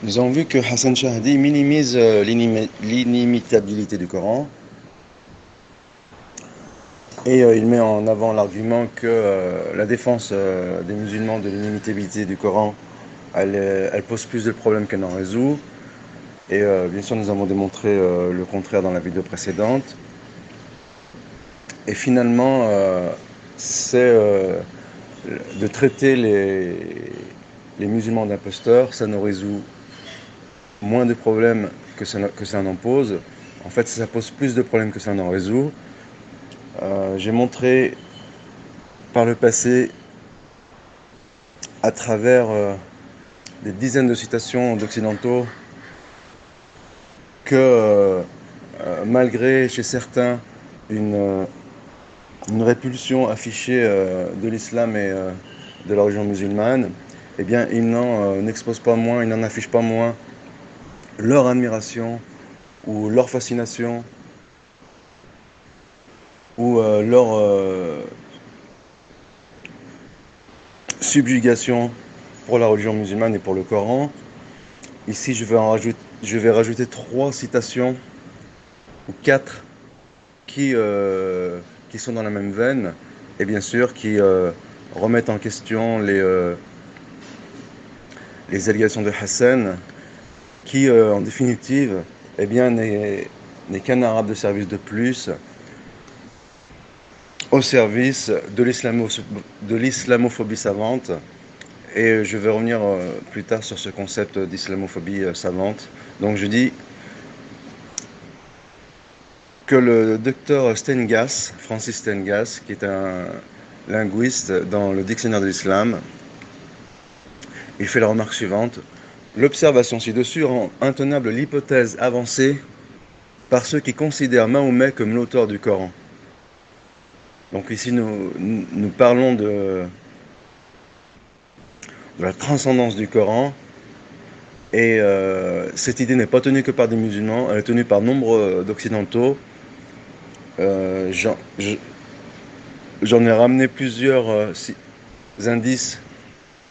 Nous avons vu que Hassan Shahdi minimise l'inimitabilité du Coran et il met en avant l'argument que la défense des musulmans de l'inimitabilité du Coran, elle pose plus de problèmes qu'elle n'en résout. Et bien sûr, nous avons démontré le contraire dans la vidéo précédente. Et finalement, c'est de traiter les musulmans d'imposteurs, ça nous résout moins de problèmes que ça n'en pose. En fait, ça pose plus de problèmes que ça n'en résout. J'ai montré par le passé, à travers des dizaines de citations d'occidentaux, que malgré chez certains une répulsion affichée de l'islam et de la religion musulmane, eh bien, ils n'en exposent pas moins, ils n'en affichent pas moins leur admiration ou leur fascination ou leur subjugation pour la religion musulmane et pour le Coran. Ici, je vais rajouter 3 citations ou 4 qui sont dans la même veine et bien sûr qui remettent en question les allégations de Hassan qui, en définitive, eh bien, n'est qu'un arabe de service de plus au service de l'islamophobie savante. Et je vais revenir plus tard sur ce concept d'islamophobie savante. Donc je dis que le docteur Stengas, Francis Stengas, qui est un linguiste dans le dictionnaire de l'islam, il fait la remarque suivante. L'observation ci-dessus rend intenable l'hypothèse avancée par ceux qui considèrent Mahomet comme l'auteur du Coran. Donc ici nous parlons de la transcendance du Coran. Et cette idée n'est pas tenue que par des musulmans, elle est tenue par nombre d'occidentaux. J'en ai ramené plusieurs indices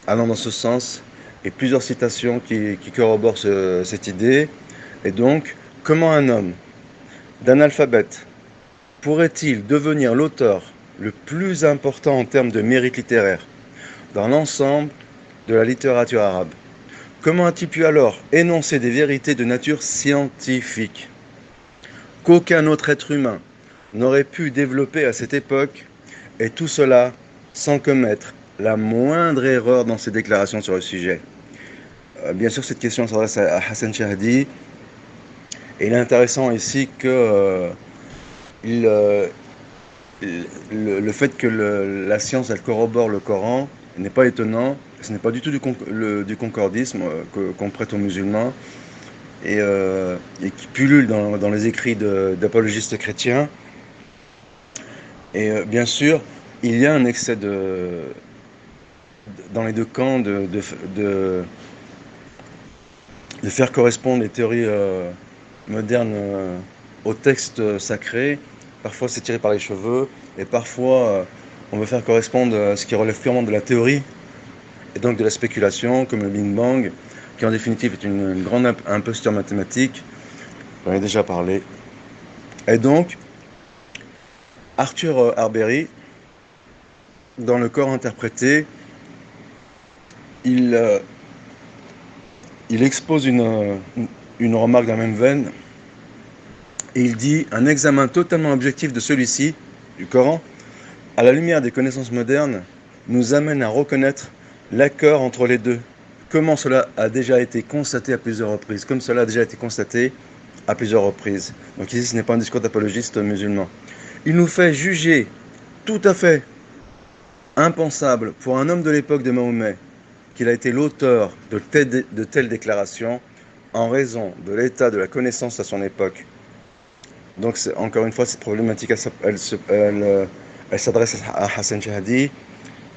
allant dans ce sens et plusieurs citations qui corroborent cette idée. Et donc, comment un homme d'analphabète pourrait-il devenir l'auteur le plus important en termes de mérite littéraire dans l'ensemble de la littérature arabe? Comment a-t-il pu alors énoncer des vérités de nature scientifique qu'aucun autre être humain n'aurait pu développer à cette époque, et tout cela sans commettre la moindre erreur dans ses déclarations sur le sujet? Bien sûr, cette question s'adresse à Hassan Shahdi, et il est intéressant ici que le fait que la science elle corrobore le Coran n'est pas étonnant. Ce n'est pas du tout du concordisme qu'on prête aux musulmans et qui pullule dans les écrits d'apologistes chrétiens. Et bien sûr, il y a un excès dans les deux camps de faire correspondre les théories modernes au texte sacré. Parfois c'est tiré par les cheveux et parfois on veut faire correspondre ce qui relève purement de la théorie et donc de la spéculation, comme le Big Bang, qui en définitive est une grande imposture mathématique. J'en ai déjà parlé. Et donc, Arthur Arbery, dans le corps interprété, il expose une remarque dans la même veine, et il dit « Un examen totalement objectif de celui-ci, du Coran, à la lumière des connaissances modernes, nous amène à reconnaître l'accord entre les deux, comment cela a déjà été constaté à plusieurs reprises, comme cela a déjà été constaté à plusieurs reprises. » Donc ici, ce n'est pas un discours d'apologiste musulman. Il nous fait juger tout à fait impensable pour un homme de l'époque de Mahomet qu'il a été l'auteur de telles déclarations en raison de l'état de la connaissance à son époque. Donc encore une fois, cette problématique, elle s'adresse à Hassan Shahdi.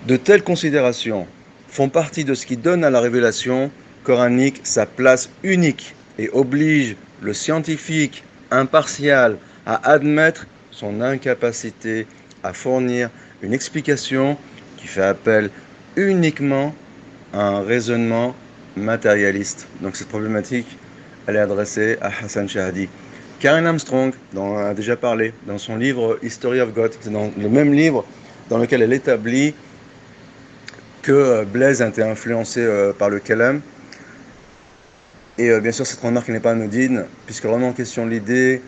De telles considérations font partie de ce qui donne à la révélation coranique sa place unique et oblige le scientifique impartial à admettre son incapacité à fournir une explication qui fait appel uniquement à un raisonnement matérialiste. Donc cette problématique, elle est adressée à Hassan Shahadi. Karen Armstrong, dont on a déjà parlé, dans son livre History of God, c'est dans le même livre dans lequel elle établit que Blaise a été influencé par le Kalam. Et bien sûr, cette remarque n'est pas anodine, puisque vraiment en question l'idée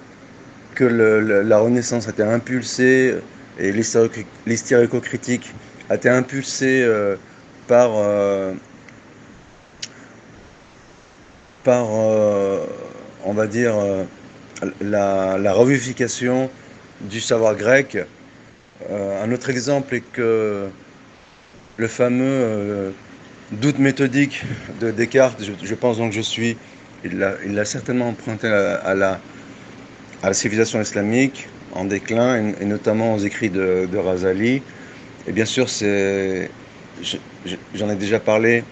que la Renaissance a été impulsée, et l'hystéréco-critique a été impulsée par, on va dire, la revivification du savoir grec. Un autre exemple est que le fameux doute méthodique de Descartes, je pense donc je suis, il l'a certainement emprunté à la civilisation islamique en déclin, et notamment aux écrits de Razali. Et bien sûr, j'en ai déjà parlé,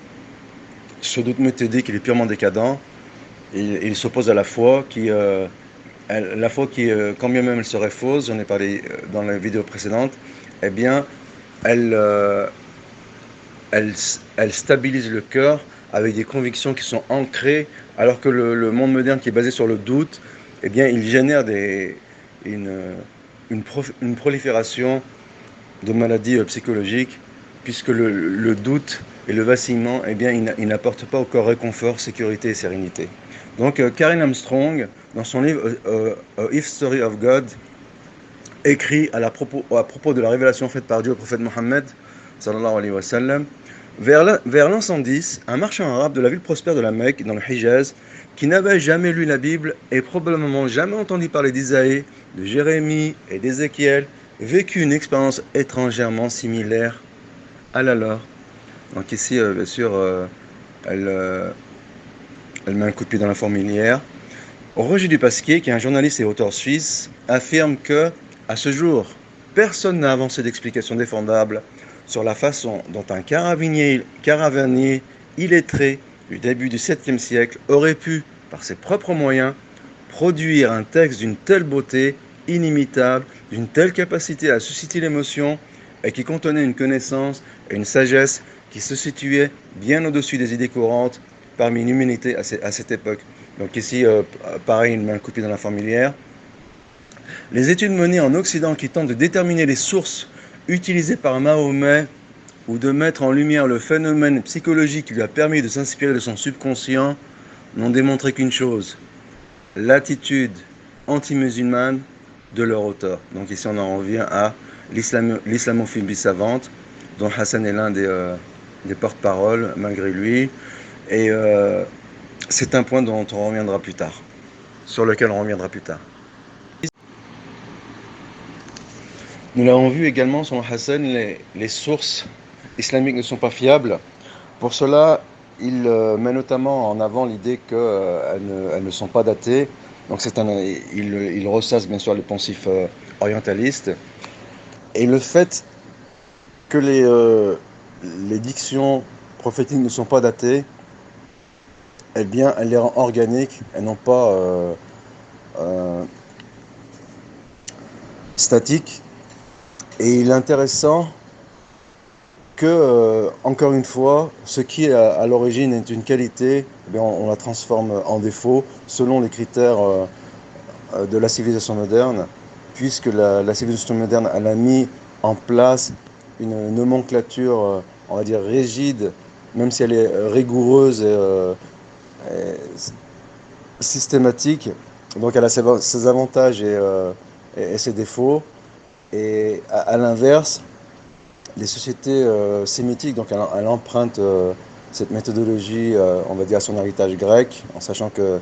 ce doute méthodique, il est purement décadent. Il s'oppose à la foi qui, quand bien même elle serait fausse, j'en ai parlé dans la vidéo précédente, eh bien, elle, elle, elle stabilise le cœur avec des convictions qui sont ancrées, alors que le monde moderne qui est basé sur le doute, eh bien, il génère une prolifération de maladies psychologiques, puisque le doute et le vacillement, eh bien, il n'apportent pas au corps réconfort, sécurité et sérénité. Donc, Karen Armstrong, dans son livre History of God, écrit à propos de la révélation faite par Dieu au prophète Mohammed, sallallahu alayhi wa sallam, vers l'an 110, un marchand arabe de la ville prospère de la Mecque, dans le Hijaz, qui n'avait jamais lu la Bible et probablement jamais entendu parler d'Isaïe, de Jérémie et d'Ézéchiel, vécut une expérience étrangèrement similaire à la leur. Donc ici, bien sûr, elle met un coup de pied dans la fourmilière. Roger Dupasquier, qui est un journaliste et auteur suisse, affirme que, à ce jour, personne n'a avancé d'explication défendable sur la façon dont un caravanier illettré du début du 7e siècle aurait pu, par ses propres moyens, produire un texte d'une telle beauté, inimitable, d'une telle capacité à susciter l'émotion, et qui contenait une connaissance et une sagesse qui se situaient bien au-dessus des idées courantes parmi l'humanité à cette époque. Donc ici, pareil, il met un coup de pied dans la fourmilière. Les études menées en Occident qui tentent de déterminer les sources utilisées par Mahomet ou de mettre en lumière le phénomène psychologique qui lui a permis de s'inspirer de son subconscient n'ont démontré qu'une chose, l'attitude anti-musulmane de leur auteur. Donc ici on en revient à l'islamophobie savante, dont Hassan est l'un des porte-paroles malgré lui. Et c'est un point dont on reviendra plus tard, sur lequel on reviendra plus tard. Nous l'avons vu également sur Hassan, les sources islamiques ne sont pas fiables. Pour cela, il met notamment en avant l'idée qu'elles ne sont pas datées. Donc il ressasse bien sûr les poncifs orientalistes. Et le fait que les dictions prophétiques ne sont pas datées, eh bien, elles les rend organiques et non pas statiques. Et il est intéressant que, encore une fois, ce qui à l'origine est une qualité, eh bien, on la transforme en défaut selon les critères de la civilisation moderne, puisque la civilisation moderne elle a mis en place une nomenclature, on va dire, rigide, même si elle est rigoureuse et systématique. Donc elle a ses avantages et ses défauts. Et à l'inverse, les sociétés sémitiques, donc elle emprunte cette méthodologie, on va dire, à son héritage grec, en sachant que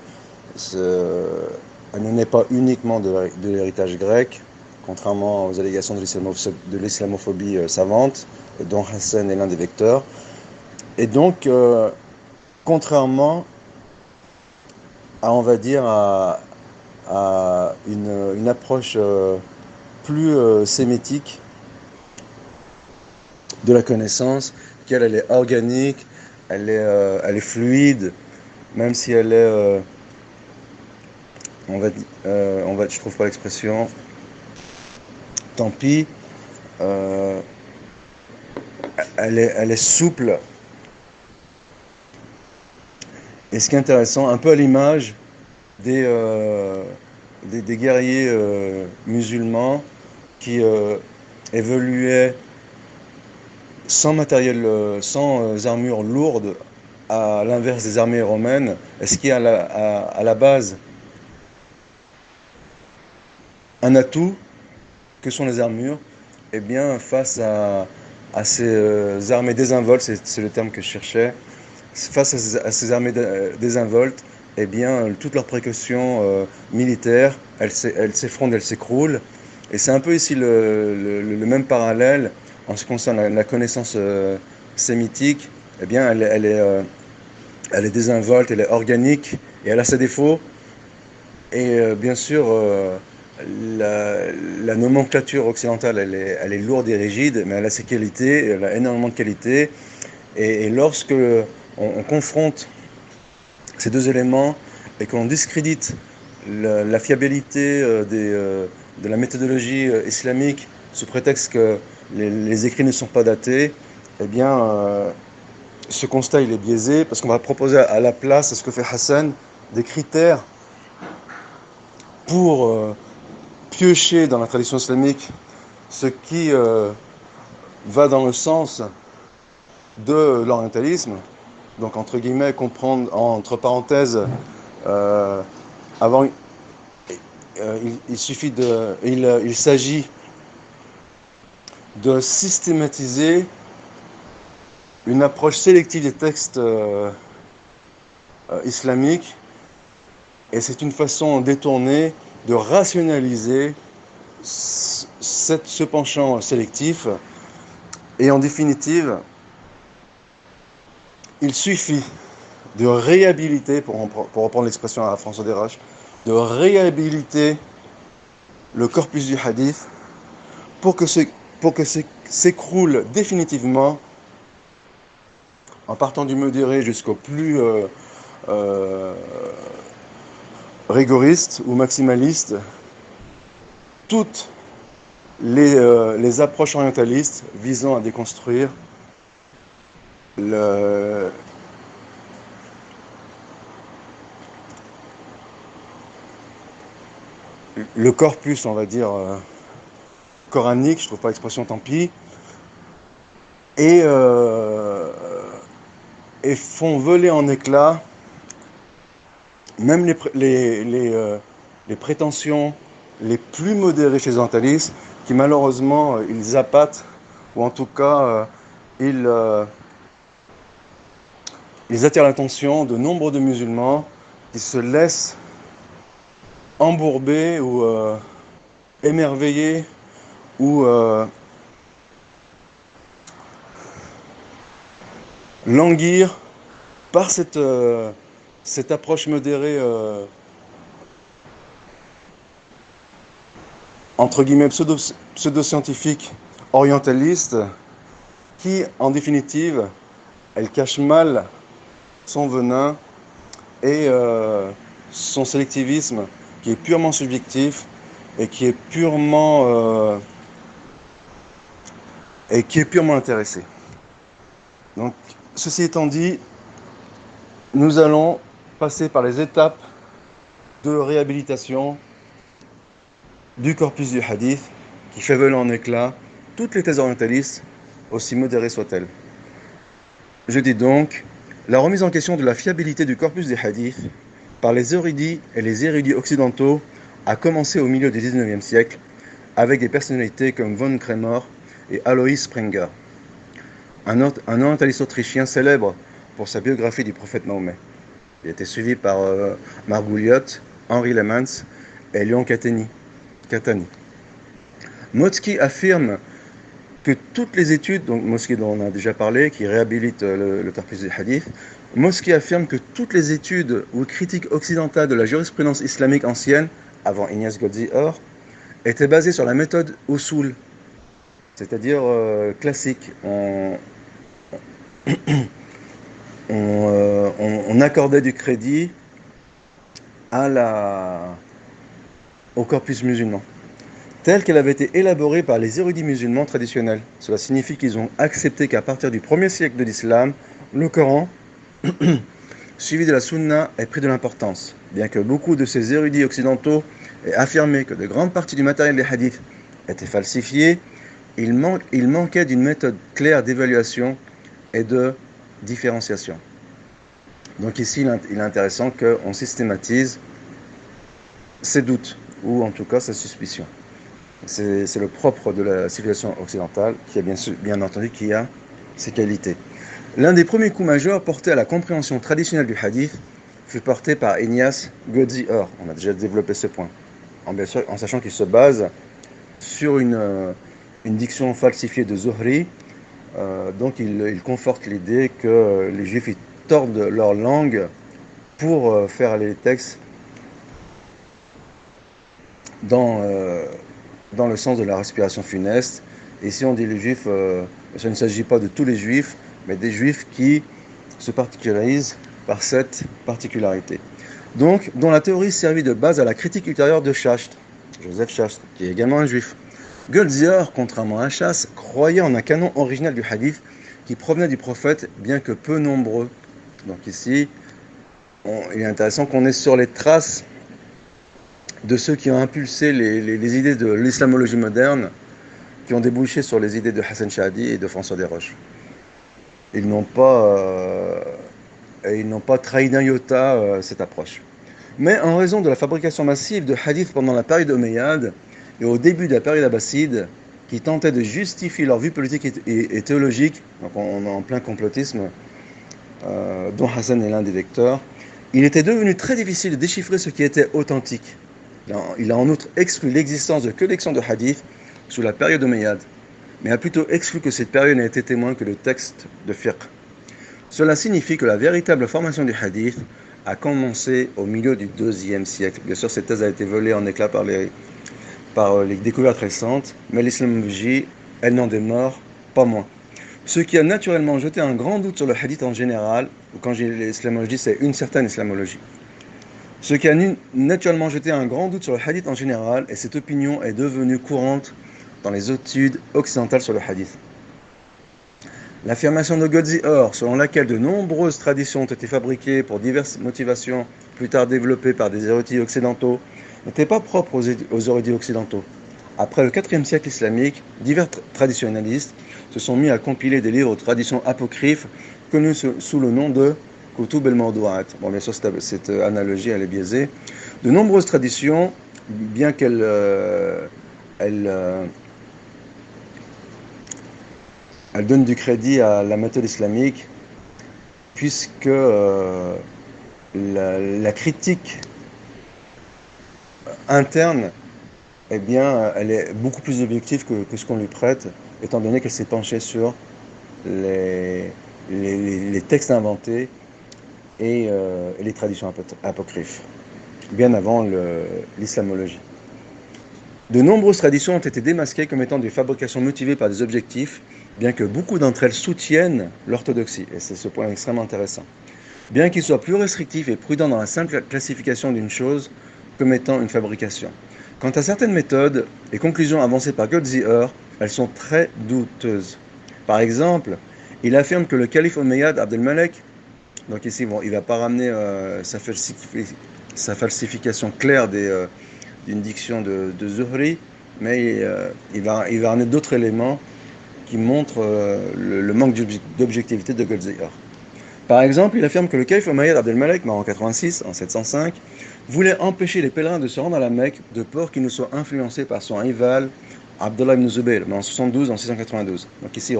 elle ne naît pas uniquement de l'héritage grec, contrairement aux allégations de l'islamophobie savante, dont Hassan est l'un des vecteurs. Et donc, contrairement à, on va dire, à une approche plus sémitique de la connaissance, elle est organique, elle est fluide, même si elle est, je trouve pas l'expression, tant pis, elle est souple, Et ce qui est intéressant, un peu à l'image des, des guerriers musulmans qui évoluaient sans matériel, sans armures lourdes, à l'inverse des armées romaines. Est-ce qu'il y a à la base un atout que sont les armures? Eh bien, face à ces armées désinvoltes, c'est le terme que je cherchais, face à ces armées désinvoltes, eh bien, toutes leurs précautions militaires, elles s'effondrent, elles s'écroulent. Et c'est un peu ici le même parallèle en ce qui concerne la connaissance sémitique. Eh bien, elle est désinvolte, elle est organique et elle a ses défauts. Et bien sûr, la nomenclature occidentale, elle est lourde et rigide, mais elle a ses qualités, elle a énormément de qualités. Et lorsque on confronte ces deux éléments et qu'on discrédite la fiabilité de la méthodologie islamique sous prétexte que les écrits ne sont pas datés, eh bien, ce constat il est biaisé parce qu'on va proposer à la place, à ce que fait Hassan, des critères pour piocher dans la tradition islamique ce qui va dans le sens de l'orientalisme, donc entre guillemets, comprendre, entre parenthèses, euh, avant, il suffit de, il s'agit de systématiser une approche sélective des textes islamiques, et c'est une façon détournée de rationaliser ce penchant sélectif. Et en définitive, il suffit de réhabiliter, pour reprendre l'expression à François Desroches, de réhabiliter le corpus du hadith pour que s'écroule définitivement, en partant du modéré jusqu'au plus rigoriste ou maximaliste, toutes les approches orientalistes visant à déconstruire le corpus, on va dire, coranique, je trouve pas l'expression, tant pis, et font voler en éclats même les prétentions les plus modérées chez les orientalistes, qui malheureusement, ils appâtent, ou en tout cas, ils attirent l'attention de nombre de musulmans qui se laissent embourber ou émerveiller ou languir par cette approche modérée entre guillemets pseudo-scientifique orientaliste qui en définitive elle cache mal son venin et son sélectivisme qui est purement subjectif et qui est purement intéressé. Donc, ceci étant dit, nous allons passer par les étapes de réhabilitation du corpus du hadith qui fait voler en éclats toutes les thèses orientalistes, aussi modérées soient-elles. Je dis donc, la remise en question de la fiabilité du corpus des hadiths par les érudits et les érudits occidentaux a commencé au milieu du XIXe siècle avec des personnalités comme von Krémer et Alois Sprenger, un orientaliste autrichien célèbre pour sa biographie du prophète Mahomet. Il a été suivi par Margouliot, Henri Lemans et Léon Catani. Motzki affirme que toutes les études, donc Motzki dont on a déjà parlé, qui réhabilite le corpus du hadith, Motzki affirme que toutes les études ou critiques occidentales de la jurisprudence islamique ancienne, avant Ignace Goldziher, étaient basées sur la méthode usul, c'est-à-dire classique. On accordait du crédit au corpus musulman, telle qu'elle avait été élaborée par les érudits musulmans traditionnels. Cela signifie qu'ils ont accepté qu'à partir du 1er siècle de l'islam, le Coran suivi de la sunna ait pris de l'importance, bien que beaucoup de ces érudits occidentaux aient affirmé que de grandes parties du matériel des hadiths étaient falsifiées. Il manquait d'une méthode claire d'évaluation et de différenciation. Donc ici, il est intéressant qu'on systématise ses doutes, ou en tout cas ses suspicions. C'est le propre de la civilisation occidentale, qui a bien entendu qui a ses qualités. L'un des premiers coups majeurs portés à la compréhension traditionnelle du hadith fut porté par Ignace Godzi-Or. On a déjà développé ce point, en sachant qu'il se base sur une diction falsifiée de Zuhri. Donc il conforte l'idée que les juifs tordent leur langue pour faire les textes dans le sens de la respiration funeste. Et si on dit les juifs, ça ne s'agit pas de tous les juifs, mais des juifs qui se particularisent par cette particularité. Donc, dont la théorie servit de base à la critique ultérieure de Schacht, Joseph Schacht, qui est également un juif. Goldzior, contrairement à Schacht, croyait en un canon original du hadith qui provenait du prophète, bien que peu nombreux. Donc ici, il est intéressant qu'on est sur les traces de ceux qui ont impulsé les idées de l'islamologie moderne, qui ont débouché sur les idées de Hassan Shahdi et de François Desroches. Ils n'ont pas trahi d'un iota cette approche. Mais en raison de la fabrication massive de hadiths pendant la période omeyyade et au début de la période abbasside, qui tentaient de justifier leur vue politique et théologique, donc on est en plein complotisme, dont Hassan est l'un des vecteurs, il était devenu très difficile de déchiffrer ce qui était authentique. Il a en outre exclu l'existence de collections de hadiths sous la période omeyyade, mais a plutôt exclu que cette période n'ait été témoin que de textes de fiqh. Cela signifie que la véritable formation du hadith a commencé au milieu du IIe siècle. Bien sûr, cette thèse a été volée en éclats par les découvertes récentes, mais l'islamologie, elle n'en demeure pas moins. Ce qui a naturellement jeté un grand doute sur le hadith en général, ou quand j'ai l'islamologie, c'est une certaine islamologie. Ce qui a naturellement jeté un grand doute sur le hadith en général, et cette opinion est devenue courante dans les études occidentales sur le hadith. L'affirmation de Godzi-Or, selon laquelle de nombreuses traditions ont été fabriquées pour diverses motivations plus tard développées par des érudits occidentaux, n'était pas propre aux érudits occidentaux. Après le IVe siècle islamique, divers traditionnalistes se sont mis à compiler des livres de traditions apocryphes connus sous le nom de Kutub el-Mawdu'at. Bon, bien sûr, cette analogie, elle est biaisée. De nombreuses traditions, bien qu'elles donnent du crédit à la méthode islamique, puisque la critique interne, eh bien, elle est beaucoup plus objective que ce qu'on lui prête, étant donné qu'elle s'est penchée sur les textes inventés et les traditions apocryphes, bien avant l'islamologie. De nombreuses traditions ont été démasquées comme étant des fabrications motivées par des objectifs, bien que beaucoup d'entre elles soutiennent l'orthodoxie, et c'est ce point extrêmement intéressant. Bien qu'il soit plus restrictif et prudent dans la simple classification d'une chose comme étant une fabrication. Quant à certaines méthodes et conclusions avancées par Godzi-Or, elles sont très douteuses. Par exemple, il affirme que le calife omeyyade Abd el-Malek, donc ici bon, il ne va pas ramener sa falsification claire d'une diction de Zuhri, mais il va ramener d'autres éléments qui montrent le manque d'objectivité de Godzi-Or. Par exemple, il affirme que le calife omeyyade Abd el-Malek, mort en 86, en 705, voulait empêcher les pèlerins de se rendre à la Mecque de peur qu'ils ne soient influencés par son rival Abdullah ibn Zubayr, mais en 72, en 692. Donc ici,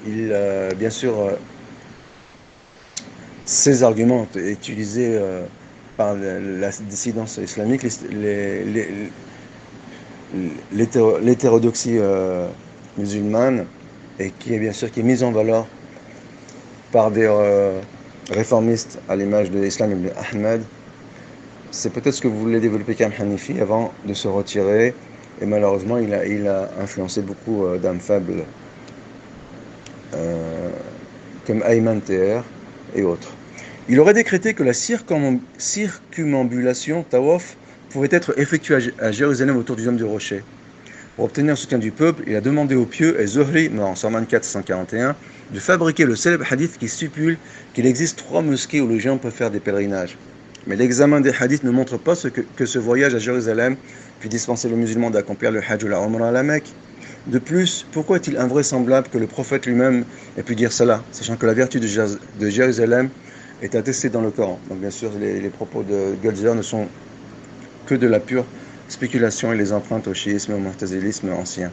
bien sûr, ces arguments ont été utilisés par la dissidence islamique, l'hétérodoxie musulmane, et qui est bien sûr qui est mise en valeur par des réformistes à l'image de l'islam ibn Ahmed. C'est peut-être ce que vous voulez développer Kam Hanifi avant de se retirer, et malheureusement il a influencé beaucoup d'âmes faibles comme Ayman Teher et autres. Il aurait décrété que la circumambulation Tawaf pouvait être effectuée à Jérusalem autour du dôme du rocher. Pour obtenir le soutien du peuple, il a demandé au pieux et Zuhri, mort en 124-141, de fabriquer le célèbre hadith qui stipule qu'il existe 3 mosquées où les gens peuvent faire des pèlerinages. Mais l'examen des hadiths ne montre pas que ce voyage à Jérusalem puis dispenser les musulmans d'accomplir le Hajj ou la Umrah à la Mecque. De plus, pourquoi est-il invraisemblable que le prophète lui-même ait pu dire cela, sachant que la vertu de Jérusalem est attestée dans le Coran. Donc bien sûr, les propos de Goldziher ne sont que de la pure spéculation et les empruntent au chiisme et au mu'tazilisme ancien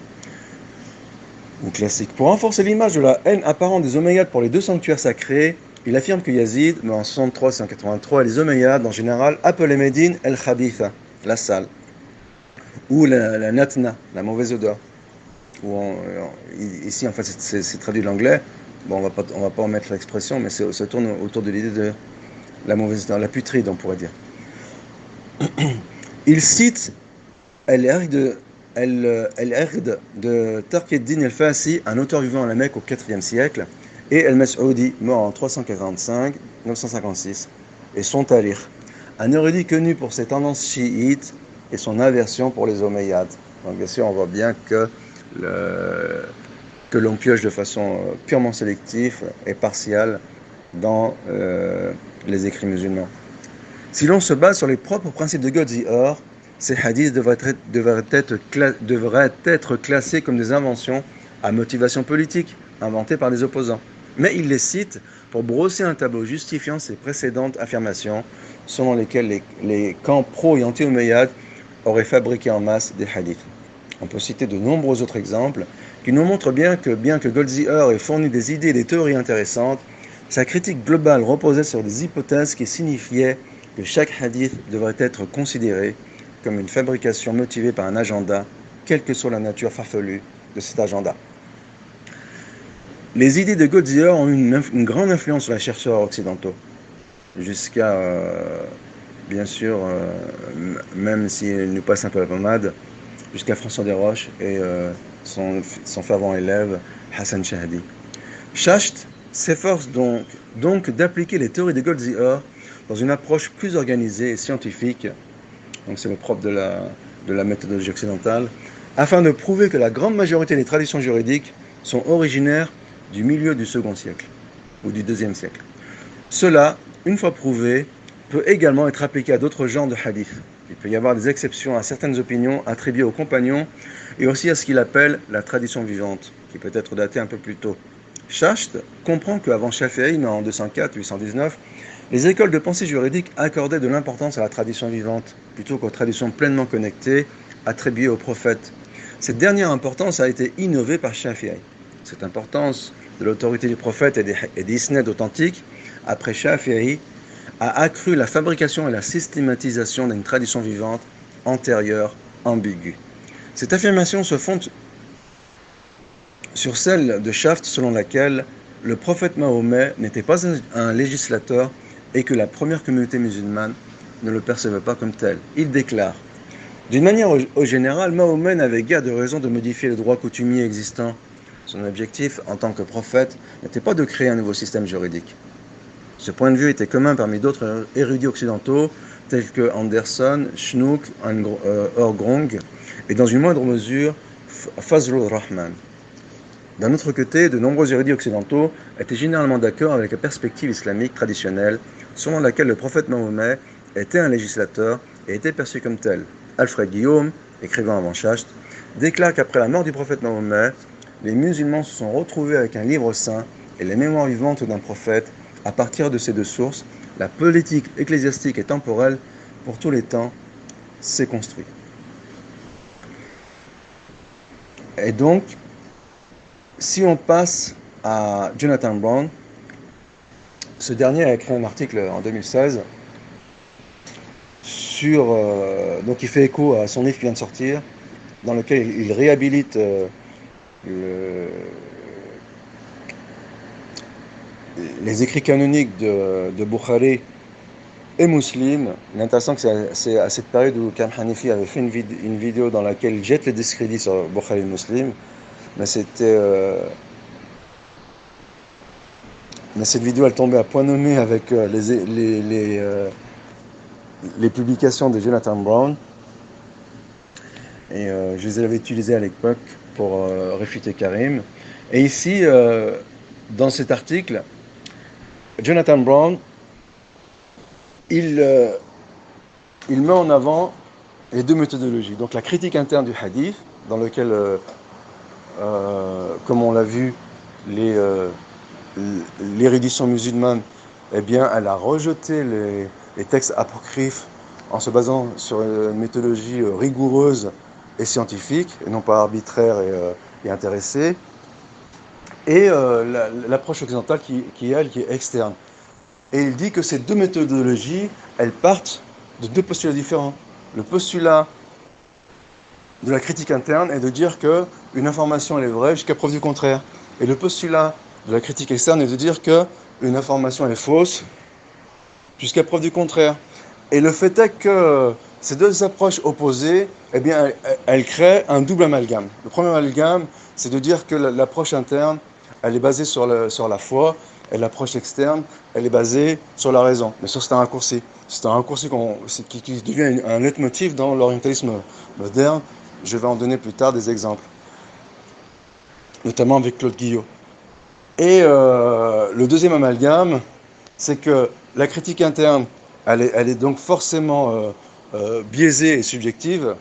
ou classique. Pour renforcer l'image de la haine apparente des Omeyyades pour les 2 sanctuaires sacrés, il affirme que Yazid, mort en 63-183, et les Omeyyades en général appelaient Médine El-Khabitha, la sale, ou la Natna, la mauvaise odeur. Ici, en fait, c'est traduit de l'anglais. Bon, on va pas en mettre l'expression, mais ça tourne autour de l'idée de la mauvaise odeur, la putride, on pourrait dire. Il cite El-Erd de Taqi-ed-Din el-Fassi, un auteur vivant à la Mecque au IVe siècle, et El-Mas'oudi, mort en 345-956, et son Tarikh, un érudit connu pour ses tendances chiites et son aversion pour les Omeyyades. Donc bien sûr, on voit bien que l'on pioche de façon purement sélective et partiale dans les écrits musulmans. Si l'on se base sur les propres principes de Goldziher, ces hadiths devraient être classés comme des inventions à motivation politique, inventées par des opposants. Mais il les cite pour brosser un tableau justifiant ces précédentes affirmations, selon lesquelles les camps pro- et anti-Omeyyades auraient fabriqué en masse des hadiths. On peut citer de nombreux autres exemples qui nous montrent bien que Goldziher ait fourni des idées et des théories intéressantes, sa critique globale reposait sur des hypothèses qui signifiaient que chaque hadith devrait être considéré comme une fabrication motivée par un agenda, quelle que soit la nature farfelue de cet agenda. Les idées de Goldziher ont eu une grande influence sur les chercheurs occidentaux, jusqu'à, bien sûr, même s'il nous passe un peu la pommade, jusqu'à François Desroches et son fervent élève Hassan Shahdi. Schacht s'efforce donc d'appliquer les théories de Goldziher dans une approche plus organisée et scientifique, donc c'est le propre de la méthodologie occidentale, afin de prouver que la grande majorité des traditions juridiques sont originaires du milieu du second siècle ou du deuxième siècle. Cela, une fois prouvé, peut également être appliqué à d'autres genres de hadiths. Il peut y avoir des exceptions à certaines opinions attribuées aux compagnons et aussi à ce qu'il appelle la tradition vivante, qui peut être datée un peu plus tôt. Schacht comprend qu'avant Shafi'i, en 204-819, les écoles de pensée juridique accordaient de l'importance à la tradition vivante, plutôt qu'aux traditions pleinement connectées attribuées aux prophètes. Cette dernière importance a été innovée par Shafi'i. Cette importance de l'autorité du prophète et des isnad authentiques, après Shafi'i, a accru la fabrication et la systématisation d'une tradition vivante antérieure, ambiguë. Cette affirmation se fonde sur celle de Schacht selon laquelle le prophète Mahomet n'était pas un législateur et que la première communauté musulmane ne le percevait pas comme tel. Il déclare: d'une manière générale, Mahomet n'avait guère de raison de modifier le droit coutumier existant. Son objectif en tant que prophète n'était pas de créer un nouveau système juridique. Ce point de vue était commun parmi d'autres érudits occidentaux tels que Anderson, Schnook, Orgrong et dans une moindre mesure Fazlur Rahman. D'un autre côté, de nombreux érudits occidentaux étaient généralement d'accord avec la perspective islamique traditionnelle selon laquelle le prophète Mahomet était un législateur et était perçu comme tel. Alfred Guillaume, écrivant avant Schacht, déclare qu'après la mort du prophète Mahomet, les musulmans se sont retrouvés avec un livre saint et les mémoires vivantes d'un prophète. À partir de ces deux sources, la politique ecclésiastique et temporelle pour tous les temps s'est construite. Et donc, si on passe à Jonathan Brown, ce dernier a écrit un article en 2016 donc il fait écho à son livre qui vient de sortir, dans lequel il réhabilite les écrits canoniques de Bukhari et Muslim. L'intéressant que c'est à cette période où Kam Hanifi avait fait une vidéo dans laquelle il jette les discrédits sur Bukhari et Muslim, mais cette vidéo elle tombait à point nommé avec les publications de Jonathan Brown. et je les avais utilisés à l'époque pour réfuter Karim. Et ici, dans cet article, Jonathan Brown, il, euh, il met en avant les deux méthodologies. Donc la critique interne du hadith, dans lequel, comme on l'a vu, l'érudition musulmane, eh bien, elle a rejeté les textes apocryphes en se basant sur une méthodologie rigoureuse et scientifique, et non pas arbitraire et intéressée, et l'approche occidentale qui est externe. Et il dit que ces deux méthodologies, elles partent de deux postulats différents. Le postulat de la critique interne est de dire qu'une information elle est vraie jusqu'à preuve du contraire. Et le postulat de la critique externe est de dire qu'une information elle est fausse jusqu'à preuve du contraire. Et le fait est que ces deux approches opposées, eh bien, elles créent un double amalgame. Le premier amalgame, c'est de dire que l'approche interne, elle est basée sur la foi, et l'approche externe, elle est basée sur la raison. Mais ça, c'est un raccourci. C'est un raccourci qui devient un leitmotiv dans l'orientalisme moderne. Je vais en donner plus tard des exemples, notamment avec Claude Guillot. Et le deuxième amalgame, c'est que la critique interne, elle est donc forcément biaisée et subjective,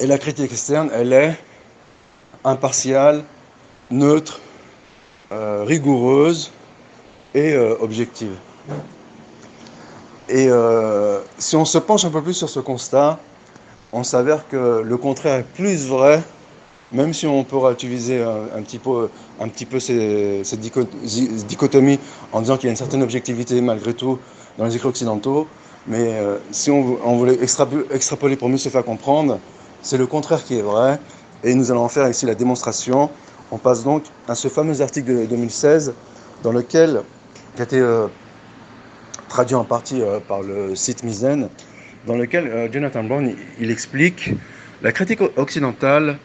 et la critique externe, elle est impartiale, neutre, rigoureuse et objective. Et si on se penche un peu plus sur ce constat, on s'avère que le contraire est plus vrai, même si on peut relativiser un petit peu cette dichotomie en disant qu'il y a une certaine objectivité malgré tout dans les écrits occidentaux. Mais si on voulait extrapoler pour mieux se faire comprendre, c'est le contraire qui est vrai. Et nous allons en faire ici la démonstration. On passe donc à ce fameux article de 2016 dans lequel, qui a été traduit en partie par le site Mizen, dans lequel Jonathan Brown il explique la critique occidentale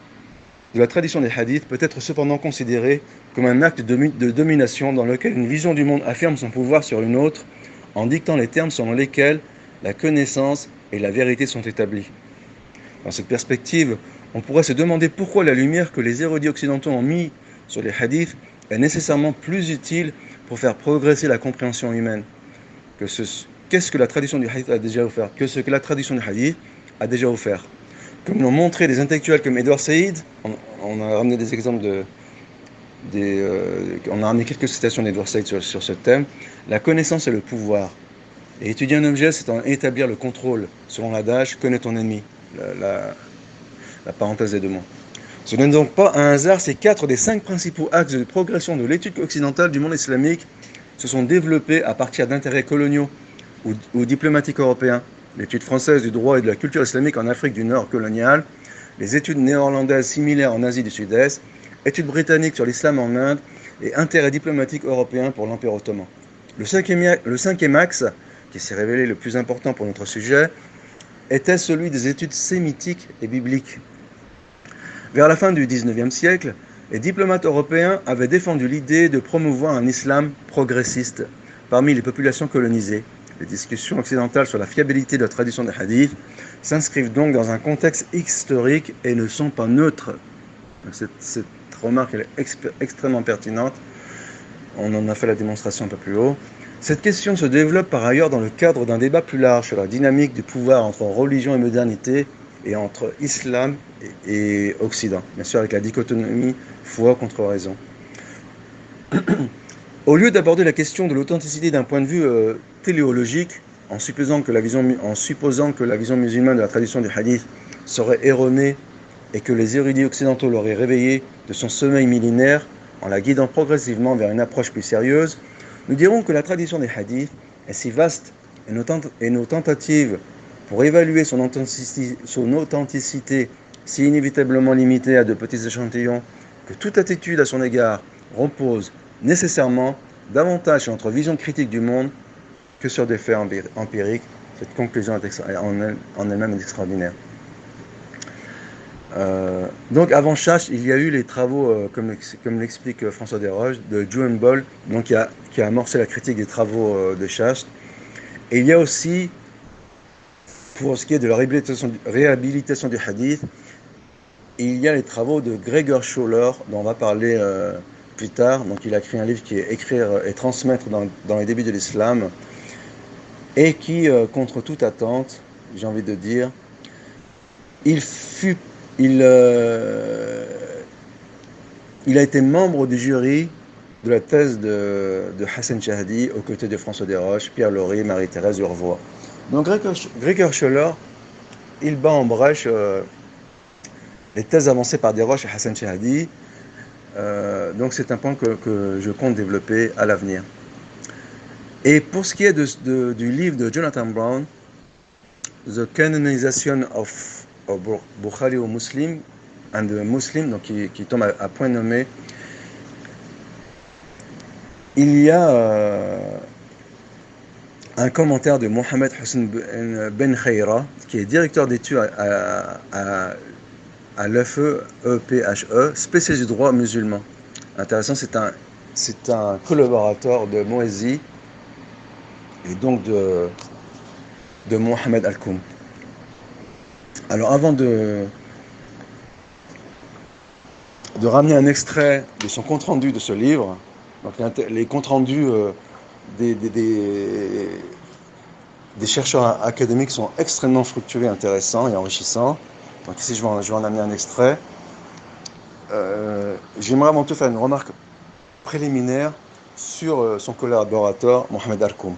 de la tradition des hadiths peut être cependant considérée comme un acte de domination dans lequel une vision du monde affirme son pouvoir sur une autre en dictant les termes selon lesquels la connaissance et la vérité sont établies. Dans cette perspective, on pourrait se demander pourquoi la lumière que les érudits occidentaux ont mis sur les hadiths est nécessairement plus utile pour faire progresser la compréhension humaine. Qu'est-ce que la tradition du hadith a déjà offert? Que ce que la tradition du hadith a déjà offert? Comme l'ont montré des intellectuels comme Edward Said, on a ramené des exemples on a ramené quelques citations d'Edward Said sur ce thème. La connaissance est le pouvoir. Et étudier un objet, c'est en établir le contrôle. Selon l'adage, connais ton ennemi. La parenthèse des deux mots. Ce n'est donc pas un hasard si 4 des 5 principaux axes de progression de l'étude occidentale du monde islamique se sont développés à partir d'intérêts coloniaux ou diplomatiques européens. L'étude française du droit et de la culture islamique en Afrique du Nord coloniale, les études néerlandaises similaires en Asie du Sud-Est, études britanniques sur l'islam en Inde et intérêts diplomatiques européens pour l'Empire ottoman. Le cinquième axe, qui s'est révélé le plus important pour notre sujet, était celui des études sémitiques et bibliques. Vers la fin du XIXe siècle, les diplomates européens avaient défendu l'idée de promouvoir un islam progressiste parmi les populations colonisées. Les discussions occidentales sur la fiabilité de la tradition des hadiths s'inscrivent donc dans un contexte historique et ne sont pas neutres. Cette remarque elle est extrêmement pertinente. On en a fait la démonstration un peu plus haut. Cette question se développe par ailleurs dans le cadre d'un débat plus large sur la dynamique du pouvoir entre religion et modernité et entre islam et Occident, bien sûr avec la dichotomie foi contre raison. Au lieu d'aborder la question de l'authenticité d'un point de vue téléologique, en supposant que la vision musulmane de la tradition du hadith serait erronée et que les érudits occidentaux l'auraient réveillée de son sommeil millénaire en la guidant progressivement vers une approche plus sérieuse, nous dirons que la tradition des hadiths est si vaste et nos tentatives pour évaluer son authenticité si inévitablement limitée à de petits échantillons que toute attitude à son égard repose nécessairement davantage sur notre vision critique du monde que sur des faits empiriques. Cette conclusion en elle-même est extraordinaire. Donc avant Schacht, il y a eu les travaux, comme l'explique François Desroches, de Joan Boll, donc qui a amorcé la critique des travaux de Schacht. Et il y a aussi, pour ce qui est de la réhabilitation du hadith, il y a les travaux de Gregor Scholler, dont on va parler plus tard. Donc il a écrit un livre qui est Écrire et transmettre dans les débuts de l'islam, et qui, contre toute attente, j'ai envie de dire, il a été membre du jury de la thèse de Hassan Chahdi aux côtés de François Desroches, Pierre Laury, Marie-Thérèse Urvois. Donc Gregor Scholler, il bat en brèche les thèses avancées par Desroches et Hassan Chahdi. Donc c'est un point que je compte développer à l'avenir. Et pour ce qui est du livre de Jonathan Brown, The Canonization of Bukhari ou Muslim and the Muslim, donc qui tombe à point nommé, il y a un commentaire de Mohamed Hussein Ben Khaira, qui est directeur d'études à l'EPHE, spécialiste du droit musulman. Intéressant, c'est un collaborateur de Moezi et donc de Mohamed Al-Koum. Alors avant de ramener un extrait de son compte-rendu de ce livre, donc les comptes-rendus des chercheurs académiques sont extrêmement fructueux, intéressants et enrichissants. Donc ici je vais en amener un extrait. J'aimerais avant tout faire une remarque préliminaire sur son collaborateur Mohamed Al-Koum,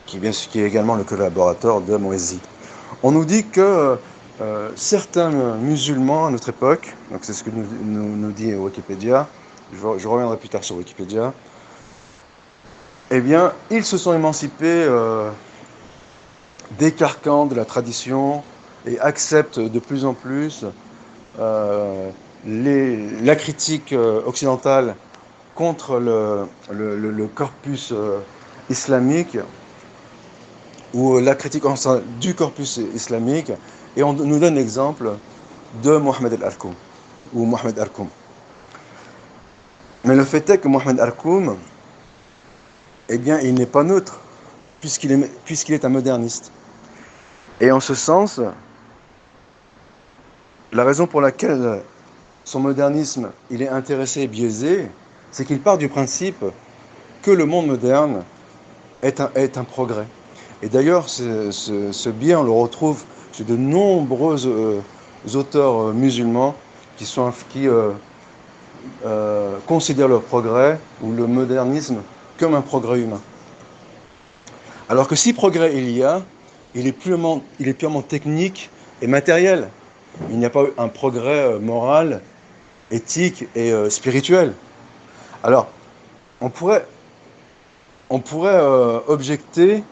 qui est également le collaborateur de Moezi. On nous dit que certains musulmans à notre époque, donc c'est ce que nous dit Wikipédia, je reviendrai plus tard sur Wikipédia, eh bien, ils se sont émancipés des carcans de la tradition et acceptent de plus en plus la critique occidentale contre le corpus islamique, ou la critique du corpus islamique, et on nous donne l'exemple de Mohamed Al-Koum, ou Mohamed Al-Koum. Mais le fait est que Mohamed Al-Koum, eh bien, il n'est pas neutre, puisqu'il est un moderniste. Et en ce sens, la raison pour laquelle son modernisme il est intéressé et biaisé, c'est qu'il part du principe que le monde moderne est un progrès. Et d'ailleurs, ce biais, on le retrouve chez de nombreux auteurs musulmans qui considèrent le progrès ou le modernisme comme un progrès humain. Alors que si progrès il y a, il est purement technique et matériel. Il n'y a pas un progrès moral, éthique et spirituel. Alors, on pourrait objecter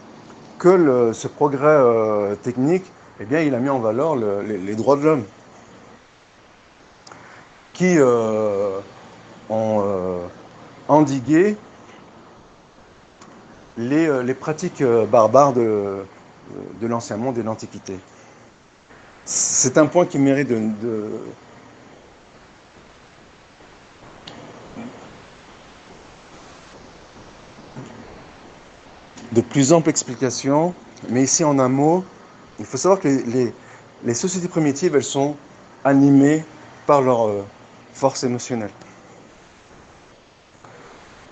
que ce progrès technique, eh bien, il a mis en valeur les droits de l'homme, qui ont endigué les pratiques barbares de l'ancien monde et de l'Antiquité. C'est un point qui mérite de plus ample explication, mais ici en un mot, il faut savoir que les sociétés primitives, elles sont animées par leur force émotionnelle.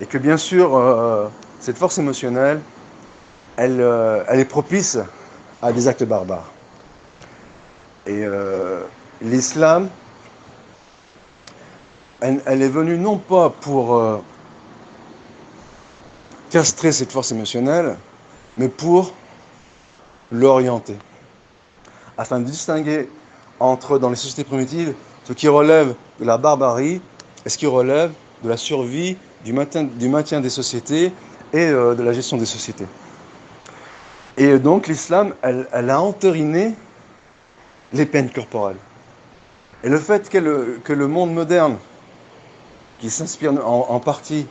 Et que bien sûr, cette force émotionnelle, elle est propice à des actes barbares. Et l'islam, elle est venue non pas pour castrer cette force émotionnelle, mais pour l'orienter, afin de distinguer entre, dans les sociétés primitives, ce qui relève de la barbarie et ce qui relève de la survie, du maintien des sociétés et de la gestion des sociétés. Et donc l'islam, elle a entériné les peines corporelles. Et le fait que le monde moderne, qui s'inspire en partie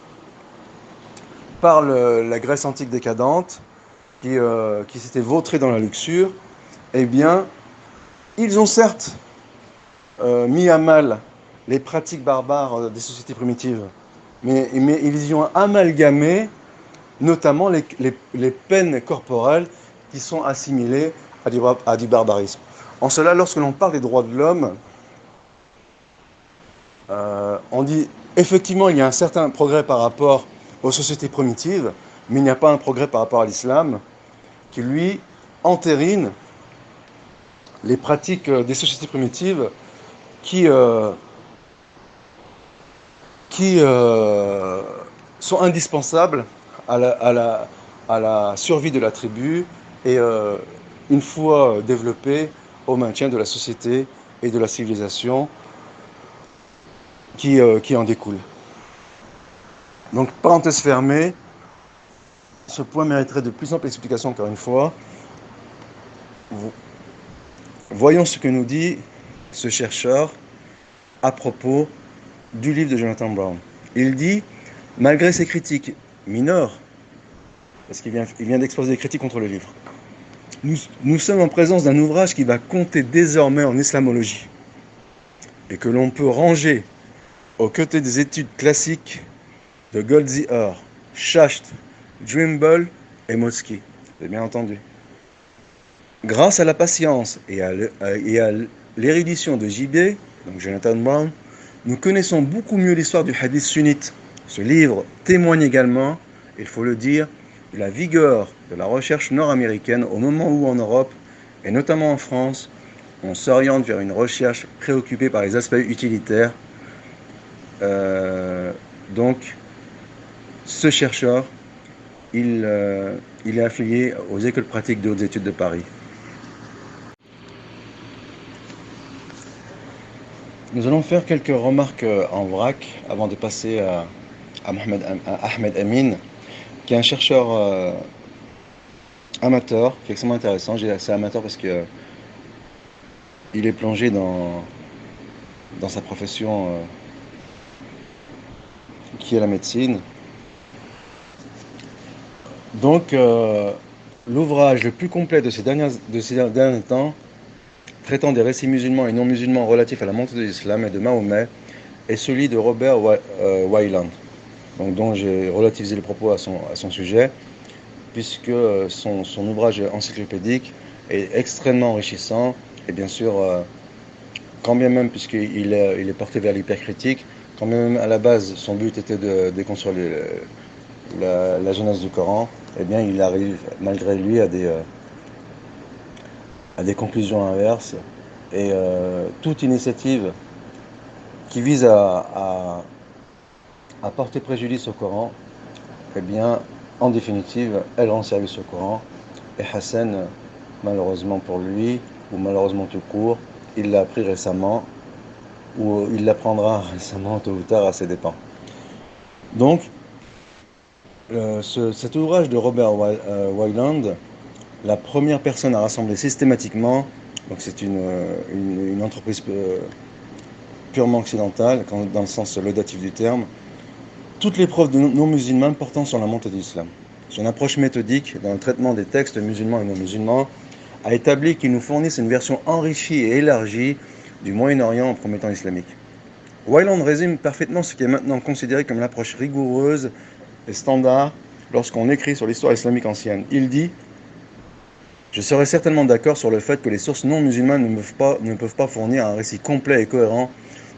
par la Grèce antique décadente, qui s'était vautrée dans la luxure, eh bien, ils ont certes mis à mal les pratiques barbares des sociétés primitives, mais ils y ont amalgamé notamment les peines corporelles qui sont assimilés à du barbarisme. En cela, lorsque l'on parle des droits de l'homme, on dit effectivement il y a un certain progrès par rapport aux sociétés primitives, mais il n'y a pas un progrès par rapport à l'islam qui, lui, entérine les pratiques des sociétés primitives qui sont indispensables à la survie de la tribu et une fois développée au maintien de la société et de la civilisation qui en découle. Donc, parenthèse fermée, ce point mériterait de plus amples explications encore une fois. Voyons ce que nous dit ce chercheur à propos du livre de Jonathan Brown. Il dit, malgré ses critiques mineures, parce qu'il vient d'exposer des critiques contre le livre, nous sommes en présence d'un ouvrage qui va compter désormais en islamologie et que l'on peut ranger aux côtés des études classiques de Goldziher, Schacht, Trimble et Motzki. Vous avez bien entendu. Grâce à la patience et à l'érudition de J.B., donc Jonathan Brown, nous connaissons beaucoup mieux l'histoire du hadith sunnite. Ce livre témoigne également, il faut le dire, de la vigueur de la recherche nord-américaine au moment où en Europe, et notamment en France, on s'oriente vers une recherche préoccupée par les aspects utilitaires. Donc, ce chercheur, il est affilié aux écoles pratiques de hautes études de Paris. Nous allons faire quelques remarques en vrac avant de passer à Ahmed Amin, qui est un chercheur amateur, qui est extrêmement intéressant. J'ai dit assez amateur parce que il est plongé dans sa profession qui est la médecine. Donc, l'ouvrage le plus complet de ces derniers temps, traitant des récits musulmans et non musulmans relatifs à la montée de l'islam et de Mahomet, est celui de Robert Weiland, donc, dont j'ai relativisé les propos à son sujet, puisque son ouvrage encyclopédique est extrêmement enrichissant, et bien sûr, quand bien même, puisqu'il est porté vers l'hypercritique, quand même à la base son but était de déconstruire la jeunesse du Coran, eh bien il arrive malgré lui à des conclusions inverses, et toute initiative qui vise à porter préjudice au Coran, eh bien en définitive elle rend service au Coran. Et Hassan, malheureusement pour lui, ou malheureusement tout court, il l'a appris récemment, ou il l'apprendra récemment, tôt ou tard, à ses dépens. Donc, cet ouvrage de Robert Weiland, la première personne à rassembler systématiquement, donc c'est une entreprise purement occidentale, dans le sens laudatif du terme, toutes les preuves non-musulmanes portant sur la montée de l'islam. Son approche méthodique dans le traitement des textes musulmans et non-musulmans a établi qu'ils nous fournissent une version enrichie et élargie du Moyen-Orient en premier temps islamique. Weiland résume parfaitement ce qui est maintenant considéré comme l'approche rigoureuse et standard lorsqu'on écrit sur l'histoire islamique ancienne. Il dit « Je serais certainement d'accord sur le fait que les sources non musulmanes ne peuvent pas fournir un récit complet et cohérent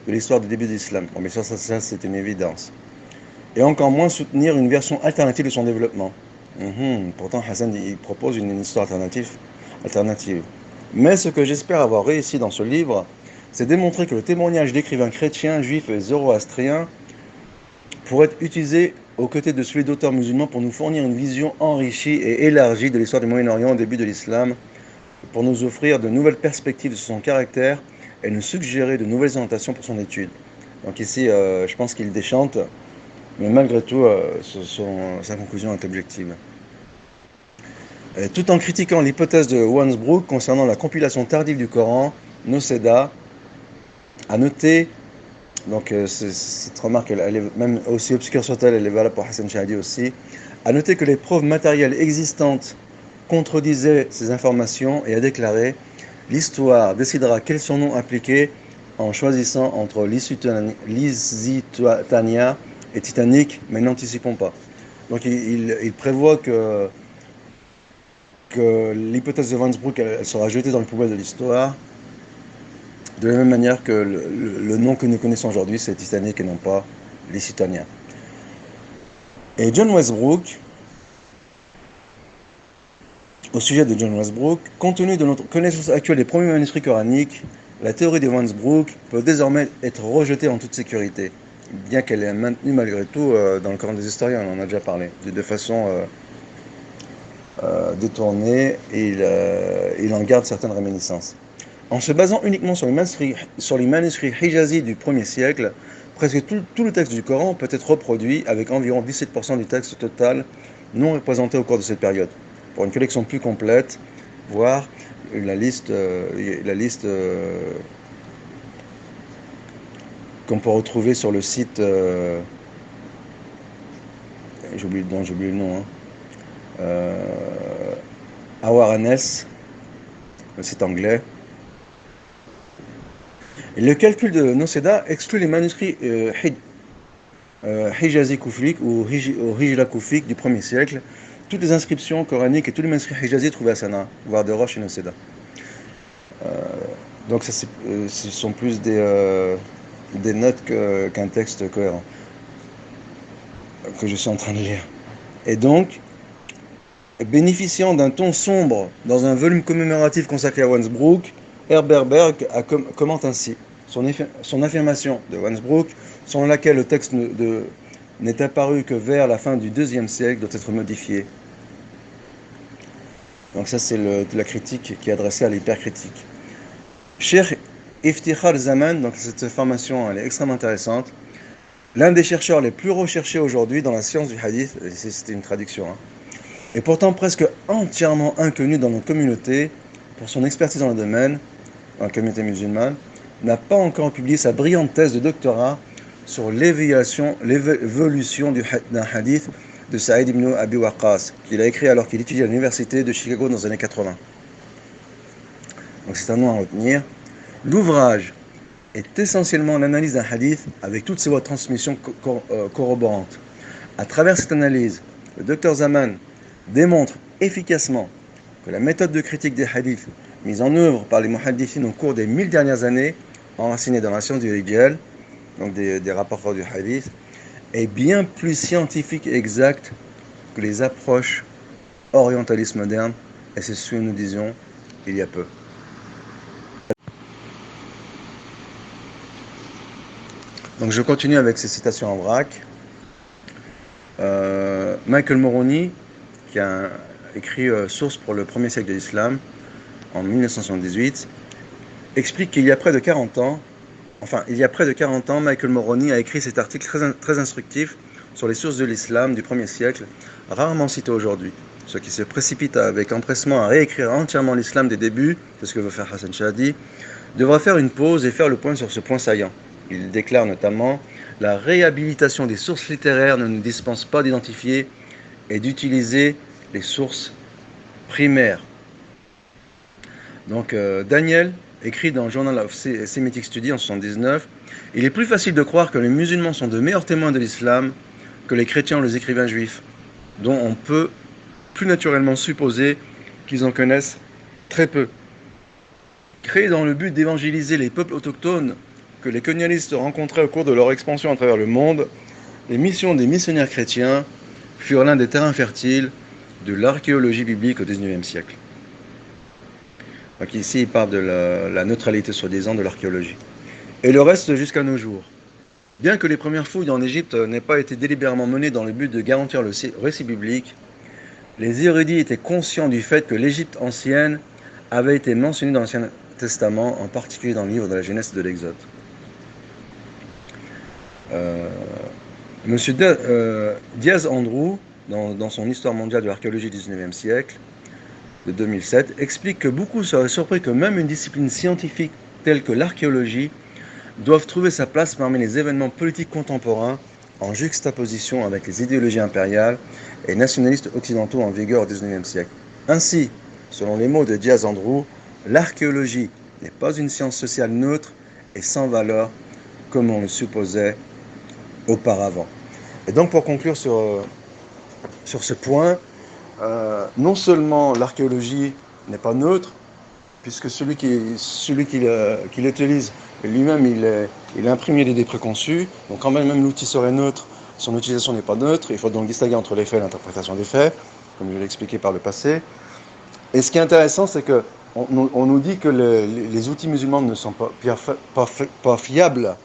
de l'histoire du début de l'islam. » Bon, mais ça c'est une évidence. Et encore moins soutenir une version alternative de son développement. Pourtant, Hassan il propose une histoire alternative. Mais ce que j'espère avoir réussi dans ce livre, c'est démontrer que le témoignage d'écrivains chrétiens, juifs et zoroastriens pourrait être utilisé aux côtés de celui d'auteurs musulmans pour nous fournir une vision enrichie et élargie de l'histoire du Moyen-Orient au début de l'islam, pour nous offrir de nouvelles perspectives de son caractère et nous suggérer de nouvelles orientations pour son étude. Donc ici, je pense qu'il déchante, mais malgré tout, sa conclusion est objective. Tout en critiquant l'hypothèse de Wansbrook concernant la compilation tardive du Coran, Noceda a noté, donc cette remarque elle est même aussi obscure soit-elle, elle est valable pour Hassan Shahidi aussi, a noté que les preuves matérielles existantes contredisaient ces informations et a déclaré « L'histoire décidera quel surnom appliquer en choisissant entre Lusitania et Titanic, mais n'anticipons pas. » Donc il prévoit que que l'hypothèse de Wansbrook elle sera jetée dans le poubelle de l'histoire, de la même manière que le nom que nous connaissons aujourd'hui, c'est Titanic et non pas les Citaniens. Et John Westbrook, au sujet de John Westbrook, compte tenu de notre connaissance actuelle des premiers manuscrits coraniques, la théorie de Westbrook peut désormais être rejetée en toute sécurité, bien qu'elle est maintenue malgré tout dans le Coran des historiens, on en a déjà parlé, de façon détournée, et il en garde certaines réminiscences. En se basant uniquement sur les manuscrits hijazis du 1er siècle, presque tout le texte du Coran peut être reproduit avec environ 17% du texte total non représenté au cours de cette période. Pour une collection plus complète, voir la liste qu'on peut retrouver sur le site, j'ai oublié le nom, Awaranes, le site anglais. Le calcul de Noceda exclut les manuscrits Hijazi Kouflik ou Hijla Kouflik du 1er siècle, toutes les inscriptions coraniques et tous les manuscrits Hijazi trouvés à Sanaa, voire de Roche et Noceda. Donc ce sont plus des notes qu'un texte cohérent que je suis en train de lire. Et donc, bénéficiant d'un ton sombre dans un volume commémoratif consacré à Wansbrook, Herberberg commente ainsi son affirmation de Wansbrook, selon laquelle le texte n'est apparu que vers la fin du IIe siècle, doit être modifié. Donc ça c'est la critique qui est adressée à l'hypercritique. Cheikh Iftikhar Zaman, donc cette formation elle est extrêmement intéressante, l'un des chercheurs les plus recherchés aujourd'hui dans la science du hadith, c'était une traduction, et pourtant presque entièrement inconnu dans notre communauté pour son expertise dans le domaine, dans la communauté musulmane, n'a pas encore publié sa brillante thèse de doctorat sur l'évolution d'un hadith de Saïd ibn Abi Waqqas, qu'il a écrit alors qu'il étudiait à l'université de Chicago dans les années 80. Donc c'est un nom à retenir. L'ouvrage est essentiellement l'analyse d'un hadith avec toutes ses voies de transmission corroborantes. À travers cette analyse, le docteur Zaman démontre efficacement que la méthode de critique des hadiths mise en œuvre par les muhaddithines au cours des 1000 dernières années, enracinée dans la science du rijal, donc des rapporteurs du hadith, est bien plus scientifique et exacte que les approches orientalistes modernes, et c'est ce que nous disions il y a peu. Donc je continue avec ces citations en vrac. Michael Moroni, qui a écrit Source pour le 1er siècle de l'islam en 1978, explique qu'il y a près de 40 ans, Michael Moroni a écrit cet article très instructif sur les sources de l'islam du 1er siècle, rarement cité aujourd'hui. Ceux qui se précipitent avec empressement à réécrire entièrement l'islam des débuts, c'est ce que veut faire Hassan Shahdi, devra faire une pause et faire le point sur ce point saillant. Il déclare notamment « La réhabilitation des sources littéraires ne nous dispense pas d'identifier et d'utiliser les sources primaires. » Donc Daniel écrit dans Journal of Semitic Study en 1979, « Il est plus facile de croire que les musulmans sont de meilleurs témoins de l'islam que les chrétiens ou les écrivains juifs, dont on peut plus naturellement supposer qu'ils en connaissent très peu. Créés dans le but d'évangéliser les peuples autochtones que les colonialistes rencontraient au cours de leur expansion à travers le monde, les missions des missionnaires chrétiens furent l'un des terrains fertiles de l'archéologie biblique au XIXe siècle. » Donc ici, il parle de la neutralité soi-disant de l'archéologie. Et le reste jusqu'à nos jours. Bien que les premières fouilles en Égypte n'aient pas été délibérément menées dans le but de garantir le récit biblique, les érudits étaient conscients du fait que l'Égypte ancienne avait été mentionnée dans l'Ancien Testament, en particulier dans le livre de la Genèse et de l'Exode. Monsieur Diaz Andrew, dans son Histoire mondiale de l'archéologie du XIXe siècle, de 2007, explique que beaucoup seraient surpris que même une discipline scientifique telle que l'archéologie doive trouver sa place parmi les événements politiques contemporains en juxtaposition avec les idéologies impériales et nationalistes occidentaux en vigueur au XIXe siècle. Ainsi, selon les mots de Diaz Andrew, l'archéologie n'est pas une science sociale neutre et sans valeur comme on le supposait auparavant. Et donc pour conclure sur ce point, non seulement l'archéologie n'est pas neutre, puisque celui qui l'utilise, lui-même, il a imprégné d'idées préconçues, donc quand même l'outil serait neutre, son utilisation n'est pas neutre, il faut donc distinguer entre les faits et l'interprétation des faits, comme je l'ai expliqué par le passé. Et ce qui est intéressant, c'est que on nous dit que les outils musulmans ne sont pas fiables,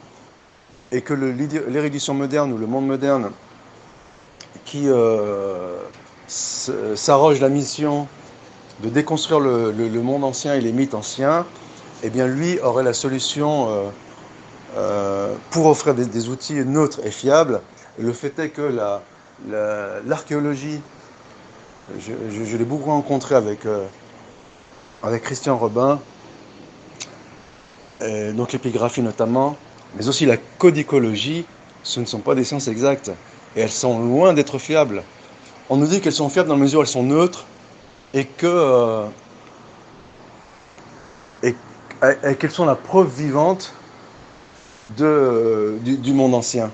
et que l'érudition moderne ou le monde moderne qui s'arroge la mission de déconstruire le monde ancien et les mythes anciens, eh bien lui aurait la solution pour offrir des outils neutres et fiables. Et le fait est que l'archéologie, je l'ai beaucoup rencontré avec Christian Robin, donc l'épigraphie notamment, mais aussi la codicologie, ce ne sont pas des sciences exactes. Et elles sont loin d'être fiables. On nous dit qu'elles sont fiables dans la mesure où elles sont neutres et qu'elles sont la preuve vivante du monde ancien.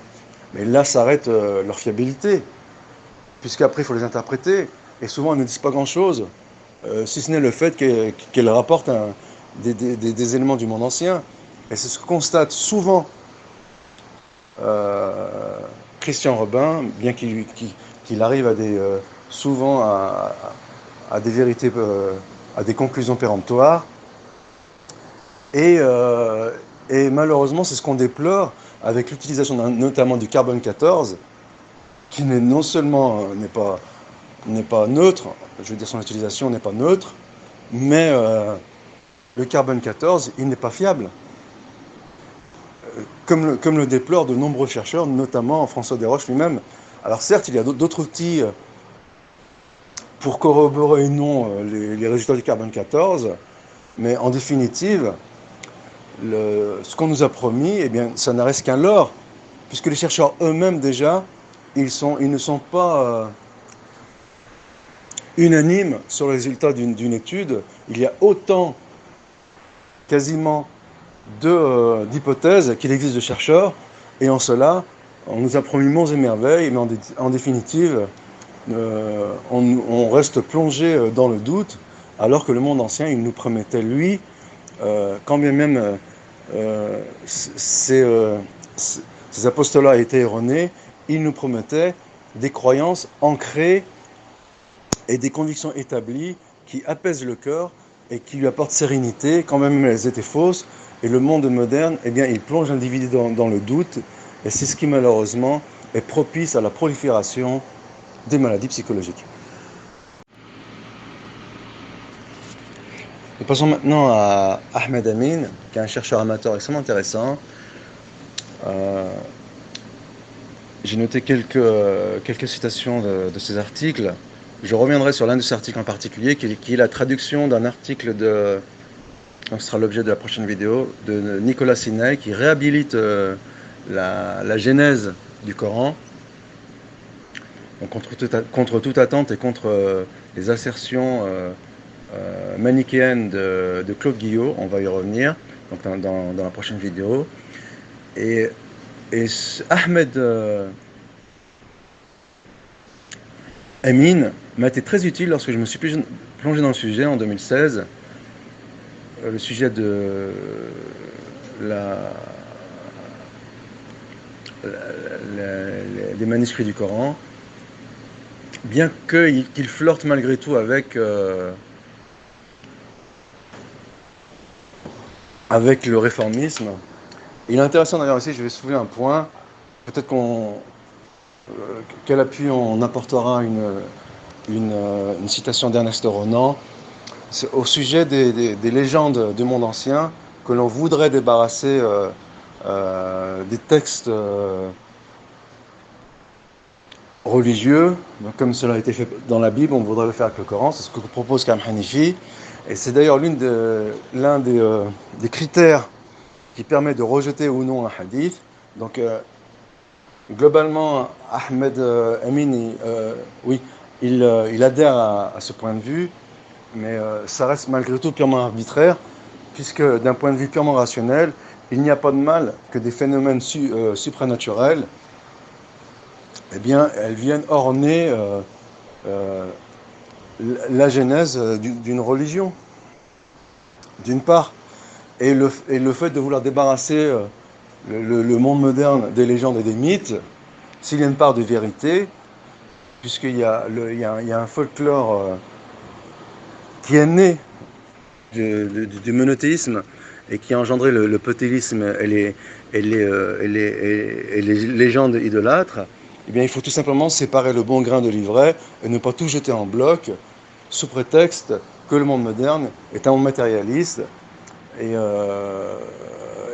Mais là s'arrête leur fiabilité, puisqu'après il faut les interpréter, et souvent elles ne disent pas grand-chose, si ce n'est le fait qu'elles rapportent des éléments du monde ancien. Et c'est ce que constate souvent Christian Robin, bien qu'il arrive souvent à des vérités, à des conclusions péremptoires. Et malheureusement, c'est ce qu'on déplore avec l'utilisation notamment du carbone 14, qui non seulement n'est pas neutre, je veux dire son utilisation n'est pas neutre, mais le carbone 14, il n'est pas fiable. Comme le déplorent de nombreux chercheurs, notamment François Desroches lui-même. Alors certes, il y a d'autres outils pour corroborer ou non les résultats du carbone 14, mais en définitive, ce qu'on nous a promis, eh bien, ça ne reste qu'un leurre, puisque les chercheurs eux-mêmes déjà, ils ne sont pas unanimes sur le résultat d'une étude. Il y a autant, quasiment, d'hypothèses qu'il existe de chercheurs, et en cela, on nous a promis monts et merveilles, mais en définitive, on reste plongé dans le doute, alors que le monde ancien, il nous promettait, lui, quand bien même ces apostolats étaient erronés, il nous promettait des croyances ancrées et des convictions établies qui apaisent le cœur et qui lui apportent sérénité, quand même elles étaient fausses. Et le monde moderne, eh bien, il plonge l'individu dans le doute, et c'est ce qui malheureusement est propice à la prolifération des maladies psychologiques. Nous passons maintenant à Ahmed Amin, qui est un chercheur amateur extrêmement intéressant. J'ai noté quelques citations de ses articles. Je reviendrai sur l'un de ces articles en particulier, qui est la traduction d'un article donc ce sera l'objet de la prochaine vidéo, de Nicolas Sinay, qui réhabilite la genèse du Coran, donc contre toute attente et contre les assertions manichéennes de Claude Guillot. On va y revenir donc dans la prochaine vidéo. Et Ahmed Amin m'a été très utile lorsque je me suis plongé dans le sujet en 2016. Le sujet de des manuscrits du Coran, bien qu'il flirte malgré tout avec le réformisme. Il est intéressant d'ailleurs aussi, je vais soulever un point, peut-être quel appui on apportera une citation d'Ernest Renan. Au sujet des légendes du monde ancien, que l'on voudrait débarrasser des textes religieux, comme cela a été fait dans la Bible, on voudrait le faire avec le Coran, c'est ce que propose Kam Hanifi, et c'est d'ailleurs l'un des critères qui permet de rejeter ou non un hadith. Donc globalement, Ahmed Amin, oui, il adhère à ce point de vue, mais ça reste malgré tout purement arbitraire, puisque d'un point de vue purement rationnel, il n'y a pas de mal que des phénomènes supranaturels, eh bien, elles viennent orner la genèse d'une religion, d'une part, et le fait de vouloir débarrasser le monde moderne des légendes et des mythes, s'il y a une part de vérité, puisqu'il y a un folklore qui est né du monothéisme et qui a engendré le polythéisme et les légendes idolâtres, eh bien, il faut tout simplement séparer le bon grain de l'ivraie et ne pas tout jeter en bloc sous prétexte que le monde moderne est un monde matérialiste. Et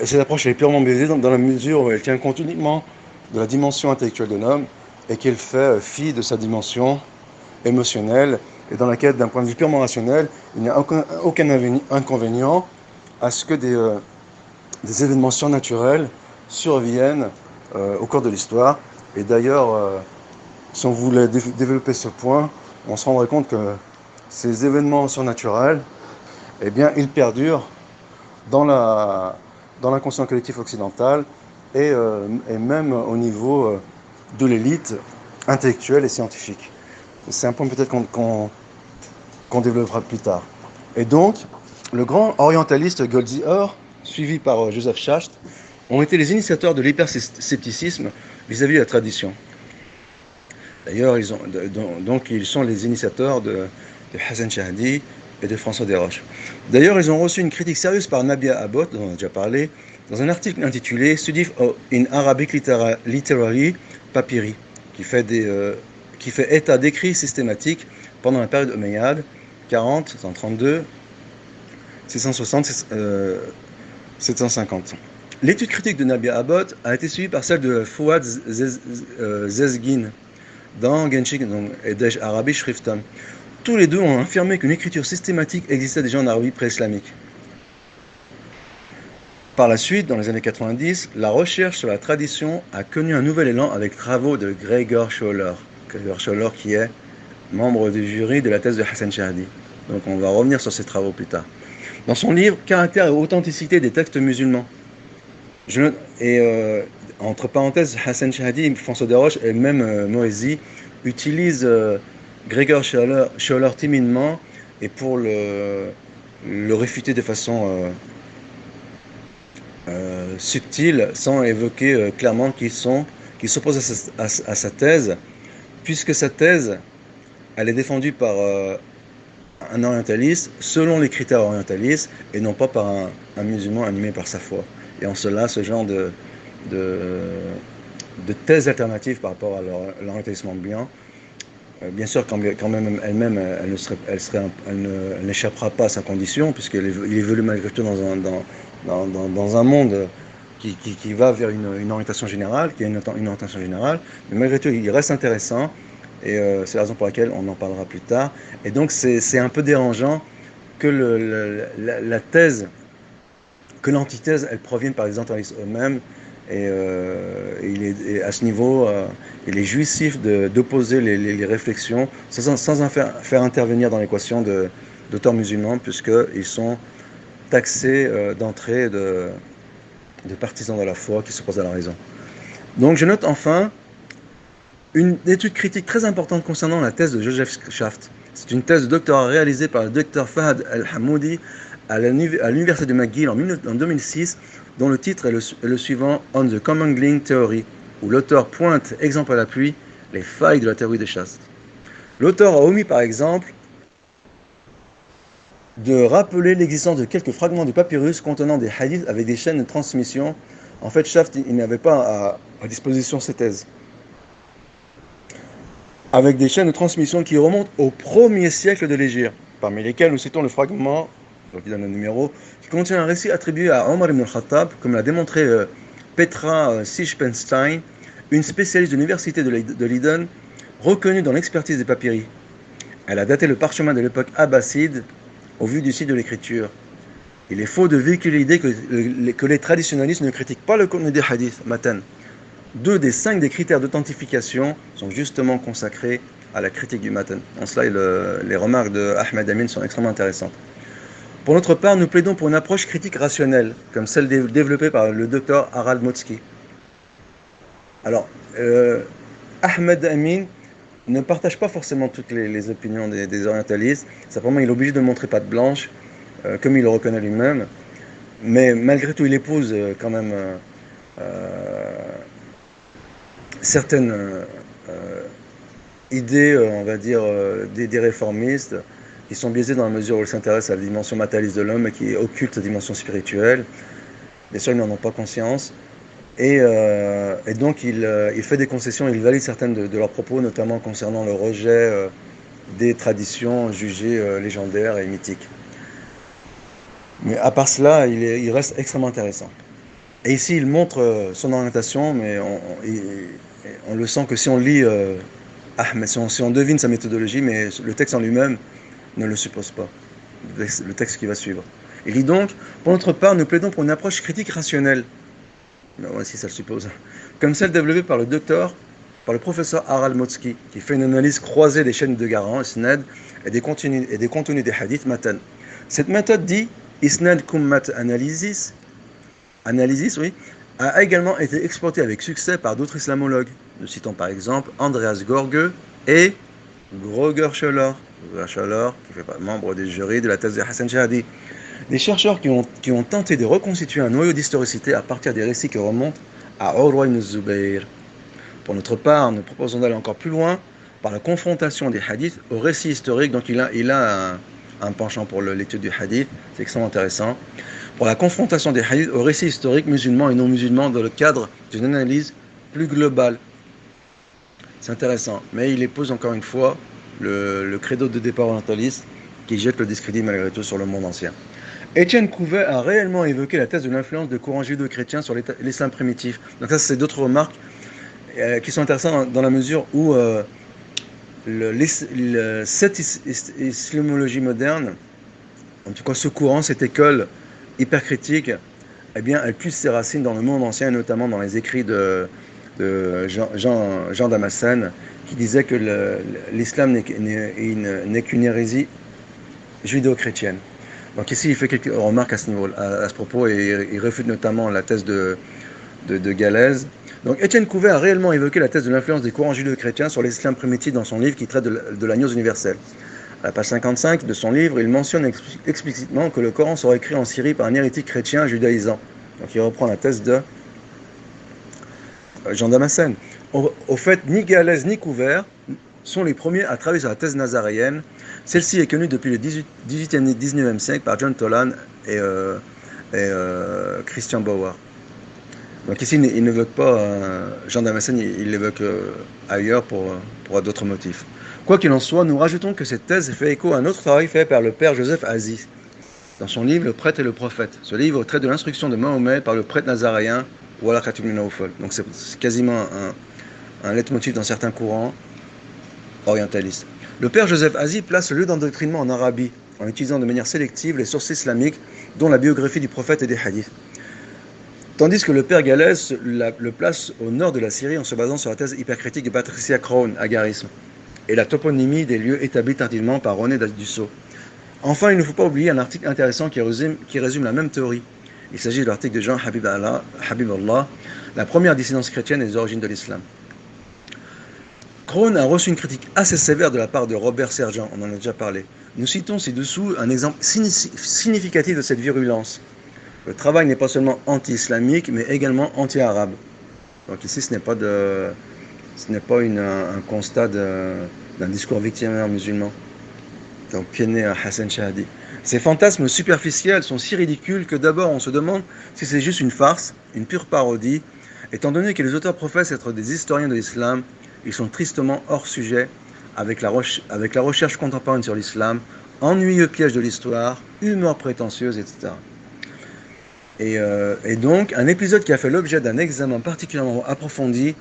cette approche elle est purement biaisée dans la mesure où elle tient compte uniquement de la dimension intellectuelle de l'homme et qu'elle fait fi de sa dimension émotionnelle et dans laquelle, d'un point de vue purement rationnel, il n'y a aucun inconvénient à ce que des événements surnaturels surviennent au cours de l'histoire. Et d'ailleurs, si on voulait développer ce point, on se rendrait compte que ces événements surnaturels, eh bien, ils perdurent dans l'inconscient collectif occidental et même au niveau de l'élite intellectuelle et scientifique. C'est un point peut-être qu'on développera plus tard. Et donc, le grand orientaliste Golgi Orr, suivi par Joseph Schacht, ont été les initiateurs de l'hyperscepticisme vis-à-vis de la tradition. D'ailleurs, ils sont les initiateurs de Hassan Shahdi et de François Desroches. D'ailleurs, ils ont reçu une critique sérieuse par Nabia Abbott, dont on a déjà parlé, dans un article intitulé Study in Arabic Literary Papyri, qui fait état d'écrits systématiques pendant la période omeyyade, 40, 132, 660, 750. L'étude critique de Nabia Abbott a été suivie par celle de Fouad Zezgin dans Genshik et Desh Arabi Shriftam. Tous les deux ont affirmé qu'une écriture systématique existait déjà en Arabie pré-islamique. Par la suite, dans les années 90, la recherche sur la tradition a connu un nouvel élan avec travaux de Gregor Scholler. Gregor Scholler qui est membre du jury de la thèse de Hassan Shahdi. Donc on va revenir sur ces travaux plus tard. Dans son livre « Caractère et authenticité des textes musulmans », entre parenthèses, Hassan Shahdi, François Desroches et même Moesi utilisent Gregor Scholler timidement et pour le réfuter de façon subtile, sans évoquer clairement qu'il s'oppose à sa thèse, puisque sa thèse, elle est défendue par un orientaliste selon les critères orientalistes et non pas par un musulman animé par sa foi. Et en cela, ce genre de thèse alternative par rapport à l'orientalisme ambiant, bien sûr, quand même elle-même, elle n'échappera pas à sa condition, puisqu'il évolue malgré tout dans un monde qui va vers une orientation générale, qui a une orientation générale, mais malgré tout, il reste intéressant, et c'est la raison pour laquelle on en parlera plus tard. Et donc, c'est un peu dérangeant que la thèse, que l'antithèse, elle provienne par les orientalistes eux-mêmes, et à ce niveau, il est jouissif d'opposer les réflexions sans en faire intervenir dans l'équation d'auteurs musulmans, puisqu'ils sont taxés d'entrée de partisans de la foi qui s'opposent à la raison. Donc je note enfin une étude critique très importante concernant la thèse de Joseph Schacht. C'est une thèse de doctorat réalisée par le docteur Fahad El-Hamoudi à l'université de McGill en 2006, dont le titre est le suivant, On the Commingling Theory, où l'auteur pointe, exemple à l'appui, les failles de la théorie de Schacht. L'auteur a omis par exemple de rappeler l'existence de quelques fragments du papyrus contenant des hadiths avec des chaînes de transmission. En fait, Schacht, il n'avait pas à disposition ces thèses. Avec des chaînes de transmission qui remontent au 1er siècle de l'Hégire, parmi lesquelles nous citons le fragment, qui donne le numéro, qui contient un récit attribué à Omar ibn al-Khattab, comme l'a démontré Petra Sijpenstein, une spécialiste de l'université de Leiden, reconnue dans l'expertise des papyri. Elle a daté le parchemin de l'époque abbasside au vu du site de l'écriture. Il est faux de véhiculer l'idée que les traditionalistes ne critiquent pas le contenu des hadiths, matan. 2 des 5 des critères d'authentification sont justement consacrés à la critique du matan. En cela, les remarques de Ahmed Amin sont extrêmement intéressantes. Pour notre part, nous plaidons pour une approche critique rationnelle, comme celle développée par le docteur Harald Motzki. Alors, Ahmed Amin ne partage pas forcément toutes les opinions des orientalistes. Simplement, il est obligé de montrer patte blanche, comme il le reconnaît lui-même. Mais malgré tout, il épouse quand même certaines idées, on va dire, des réformistes, qui sont biaisées dans la mesure où ils s'intéressent à la dimension matérialiste de l'homme et qui occultent la dimension spirituelle. Bien sûr, ils n'en ont pas conscience. Et donc, il fait des concessions, il valide certaines de leurs propos, notamment concernant le rejet des traditions jugées légendaires et mythiques. Mais à part cela, il reste extrêmement intéressant. Et ici, il montre son orientation, mais on le sent que si on lit Ahmed, si on devine sa méthodologie, mais le texte en lui-même ne le suppose pas, le texte qui va suivre. Il dit donc, pour notre part, nous plaidons pour une approche critique rationnelle, si ça le suppose, comme celle développée par le professeur Harald Motzki, qui fait une analyse croisée des chaînes de Garan, Isnad, et des contenus des hadiths Matan. Cette méthode dit Isnad Kummat Analysis, oui, a également été exploitée avec succès par d'autres islamologues. Nous citons par exemple Andreas Gorge et Groger Scholler, qui fait membre des jurys de la thèse de Hassan Shahadi. Des chercheurs qui ont tenté de reconstituer un noyau d'historicité à partir des récits qui remontent à Urwa ibn Zubayr. Pour notre part, nous proposons d'aller encore plus loin par la confrontation des hadiths aux récits historiques. Donc il a un penchant pour l'étude du hadith, c'est extrêmement intéressant. Pour la confrontation des hadiths aux récits historiques musulmans et non musulmans dans le cadre d'une analyse plus globale. C'est intéressant, mais il épouse encore une fois le credo de départ orientaliste qui jette le discrédit malgré tout sur le monde ancien. Étienne Couvet a réellement évoqué la thèse de l'influence de courants judéo-chrétiens sur l'islam primitif. Donc ça, c'est d'autres remarques qui sont intéressantes dans la mesure où cette islamologie moderne, en tout cas ce courant, cette école hypercritique, eh bien, elle puise ses racines dans le monde ancien, notamment dans les écrits de Jean Damascène, qui disait que l'islam n'est qu'une hérésie judéo-chrétienne. Donc ici, il fait quelques remarques à ce propos, et il réfute notamment la thèse de Galèze. Donc Étienne Couvet a réellement évoqué la thèse de l'influence des courants judéo-chrétiens sur l'islam primitif dans son livre qui traite de la gnose universelle. À la page 55 de son livre, il mentionne explicitement que le Coran sera écrit en Syrie par un hérétique chrétien judaïsant. Donc il reprend la thèse de Jean Damascène. Au fait, ni Galèze ni Couvet sont les premiers à travailler sur la thèse nazaréenne. Celle-ci est connue depuis le 18e et 19e siècle par John Toland et Christian Bauer. Donc ici, il n'évoque pas Jean Damascène, il l'évoque ailleurs pour d'autres motifs. Quoi qu'il en soit, nous rajoutons que cette thèse fait écho à un autre travail fait par le père Joseph Aziz dans son livre Le prêtre et le prophète. Ce livre traite de l'instruction de Mahomet par le prêtre nazaréen Wala Khatib ibn Nawfal. Donc c'est quasiment un leitmotiv dans certains courants orientalistes. Le père Joseph Aziz place le lieu d'endoctrinement en Arabie, en utilisant de manière sélective les sources islamiques, dont la biographie du prophète et des hadiths. Tandis que le père Galès le place au nord de la Syrie en se basant sur la thèse hypercritique de Patricia Crown, agarisme, et la toponymie des lieux établis tardivement par René Dussault. Enfin, il ne faut pas oublier un article intéressant qui résume la même théorie. Il s'agit de l'article de Jean Habib Allah, la première dissidence chrétienne et les origines de l'islam. Crown a reçu une critique assez sévère de la part de Robert Sergent, on en a déjà parlé. Nous citons ci-dessous un exemple significatif de cette virulence. Le travail n'est pas seulement anti-islamique, mais également anti-arabe. Donc ici, ce n'est pas un constat d'un discours victimaire musulman, donc pied à Hassan Shahadi. Ces fantasmes superficiels sont si ridicules que d'abord on se demande si c'est juste une farce, une pure parodie, étant donné que les auteurs professent être des historiens de l'islam. Ils sont tristement hors sujet avec la recherche contemporaine sur l'islam, ennuyeux piège de l'histoire, humour prétentieuse, etc. Et donc, un épisode qui a fait l'objet d'un examen particulièrement approfondi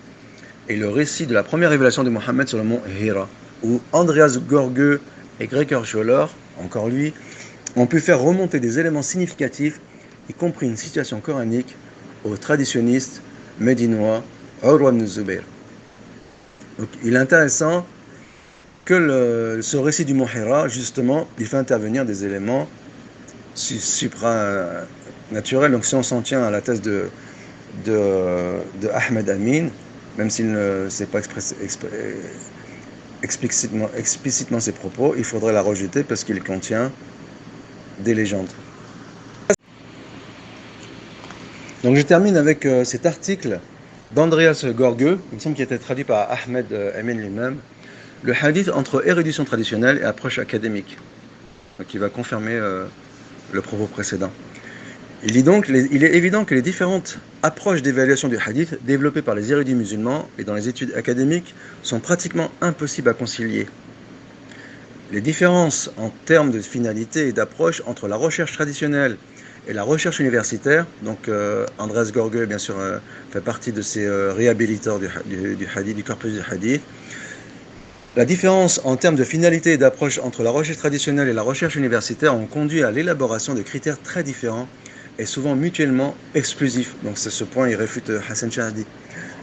est le récit de la première révélation de Mohammed sur le mont Hira, où Andreas Gorge et Gregor Scholler, encore lui, ont pu faire remonter des éléments significatifs, y compris une situation coranique, aux traditionnistes médinois Urwa ibn Zubayr. Donc, il est intéressant que ce récit du mont Hira, justement, il fait intervenir des éléments supranaturels. Donc si on s'en tient à la thèse de Ahmed Amin, même s'il ne s'est pas explicitement ses propos, il faudrait la rejeter parce qu'il contient des légendes. Donc je termine avec cet article d'Andreas Gorgeux, il me semble qu'il a été traduit par Ahmed Emin lui-même, le hadith entre érudition traditionnelle et approche académique. Donc il va confirmer le propos précédent. Il dit donc, il est évident que les différentes approches d'évaluation du hadith développées par les érudits musulmans et dans les études académiques sont pratiquement impossibles à concilier. Les différences en termes de finalité et d'approche entre la recherche traditionnelle et la recherche universitaire, donc Andreas Gorgeux, bien sûr, fait partie de ces réhabilitateurs du hadith, du corpus du hadith. La différence en termes de finalité et d'approche entre la recherche traditionnelle et la recherche universitaire ont conduit à l'élaboration de critères très différents et souvent mutuellement exclusifs. Donc c'est ce point, il réfute Hassan Shahdi.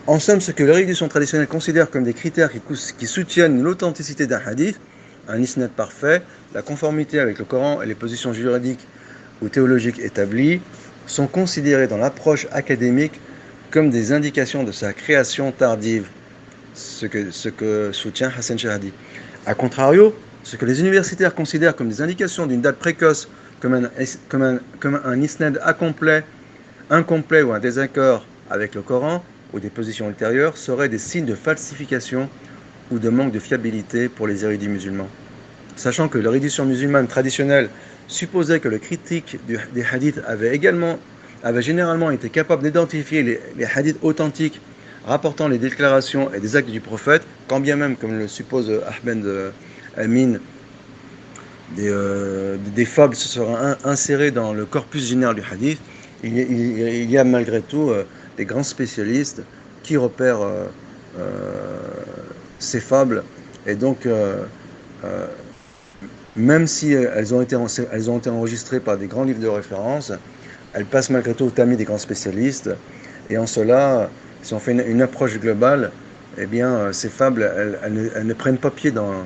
En somme, ce que l'érudition traditionnelle considère comme des critères qui soutiennent l'authenticité d'un hadith, un isnad parfait, la conformité avec le Coran et les positions juridiques ou théologiques établies, sont considérés dans l'approche académique comme des indications de sa création tardive, ce que soutient Hassan Shahdi. A contrario, ce que les universitaires considèrent comme des indications d'une date précoce, comme un isnad incomplet ou un désaccord avec le Coran ou des positions ultérieures, seraient des signes de falsification ou de manque de fiabilité pour les érudits musulmans. Sachant que l'érudition musulmane traditionnelle supposait que le critique des hadiths avait généralement été capable d'identifier les hadiths authentiques rapportant les déclarations et des actes du prophète, quand bien même, comme le suppose Ahmed Amin, des fables se seraient insérées dans le corpus général du hadith, il y a malgré tout des grands spécialistes qui repèrent ces fables, et donc même si elles ont été enregistrées par des grands livres de référence, elles passent malgré tout au tamis des grands spécialistes, et en cela, si on fait une approche globale, eh bien, ces fables, elles ne prennent pas pied dans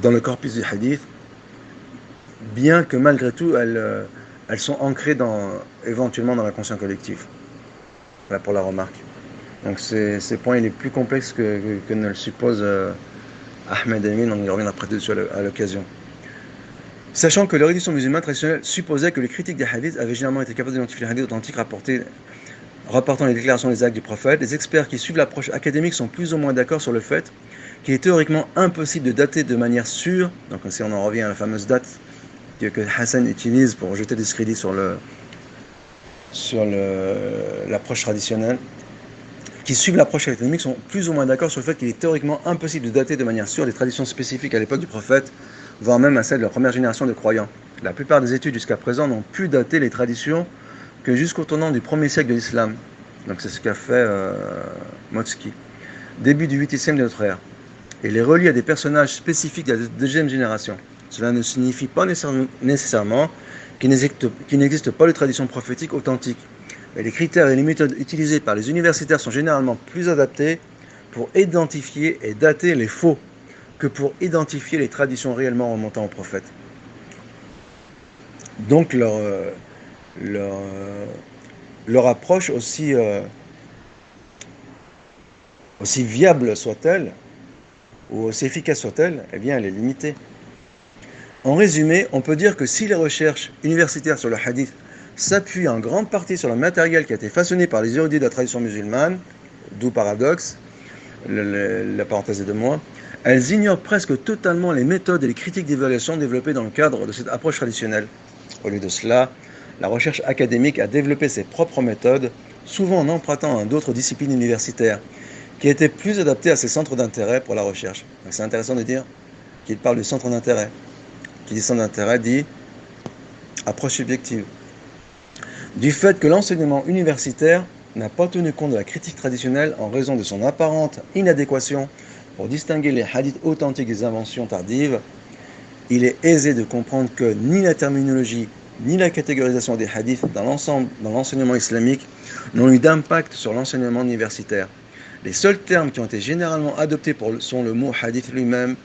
le corpus du hadith, bien que malgré tout, elles sont ancrées éventuellement dans l'inconscient collectif. Voilà pour la remarque. Donc ce point, il est plus complexe que ne le suppose Ahmed Amin, on y reviendra après dessus à l'occasion. Sachant que l'érudition musulmane traditionnelle supposait que les critiques des hadiths avaient généralement été capables d'identifier les hadiths authentiques rapportant les déclarations des actes du prophète, les experts qui suivent l'approche académique sont plus ou moins d'accord sur le fait qu'il est théoriquement impossible de dater de manière sûre, donc si on en revient à la fameuse date que Hassan utilise pour jeter des crédits sur l'approche traditionnelle, qui suivent l'approche académique sont plus ou moins d'accord sur le fait qu'il est théoriquement impossible de dater de manière sûre les traditions spécifiques à l'époque du prophète, voire même à celle de la première génération de croyants. La plupart des études jusqu'à présent n'ont pu dater les traditions que jusqu'au tournant du 1er siècle de l'islam. Donc c'est ce qu'a fait Motzki. Début du 8e de notre ère. Et les relie à des personnages spécifiques de la deuxième génération. Cela ne signifie pas nécessairement qu'il n'existe pas de tradition prophétique authentique. Mais les critères et les méthodes utilisées par les universitaires sont généralement plus adaptés pour identifier et dater les faux que pour identifier les traditions réellement remontant au prophète. Donc leur approche, aussi viable soit-elle, ou aussi efficace soit-elle, eh bien elle est limitée. En résumé, on peut dire que si les recherches universitaires sur le hadith s'appuient en grande partie sur le matériel qui a été façonné par les érudits de la tradition musulmane, d'où paradoxe, la parenthèse est de moi, elles ignorent presque totalement les méthodes et les critiques d'évaluation développées dans le cadre de cette approche traditionnelle. Au lieu de cela, la recherche académique a développé ses propres méthodes, souvent en empruntant à d'autres disciplines universitaires, qui étaient plus adaptées à ses centres d'intérêt pour la recherche. Donc c'est intéressant de dire qu'il parle de centre d'intérêt. Qui dit centre d'intérêt dit approche subjective. Du fait que l'enseignement universitaire n'a pas tenu compte de la critique traditionnelle en raison de son apparente inadéquation pour distinguer les hadiths authentiques des inventions tardives, il est aisé de comprendre que ni la terminologie ni la catégorisation des hadiths dans l'enseignement islamique n'ont eu d'impact sur l'enseignement universitaire. Les seuls termes qui ont été généralement adoptés sont le mot hadith lui-même,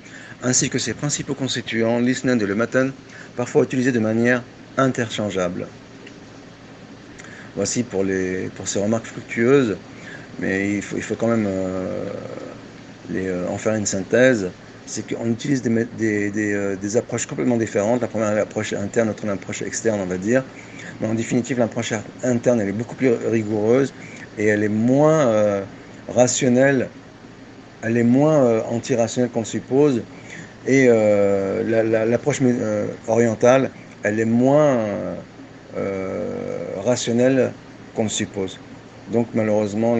ainsi que ses principaux constituants, l'isnad et le matan, parfois utilisés de manière interchangeable. Voici pour ces remarques fructueuses mais il faut quand même en faire une synthèse. C'est qu'on utilise des approches complètement différentes. La première approche interne, l'autre approche externe, on va dire. Mais en définitive, l'approche interne, elle est beaucoup plus rigoureuse et elle est moins rationnelle, elle est moins anti-rationnelle qu'on le suppose. Et l'approche orientale, elle est moins rationnelle qu'on le suppose. Donc malheureusement,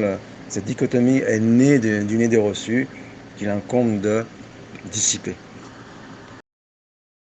cette dichotomie est née d'une idée reçue qu'il incombe de dissiper.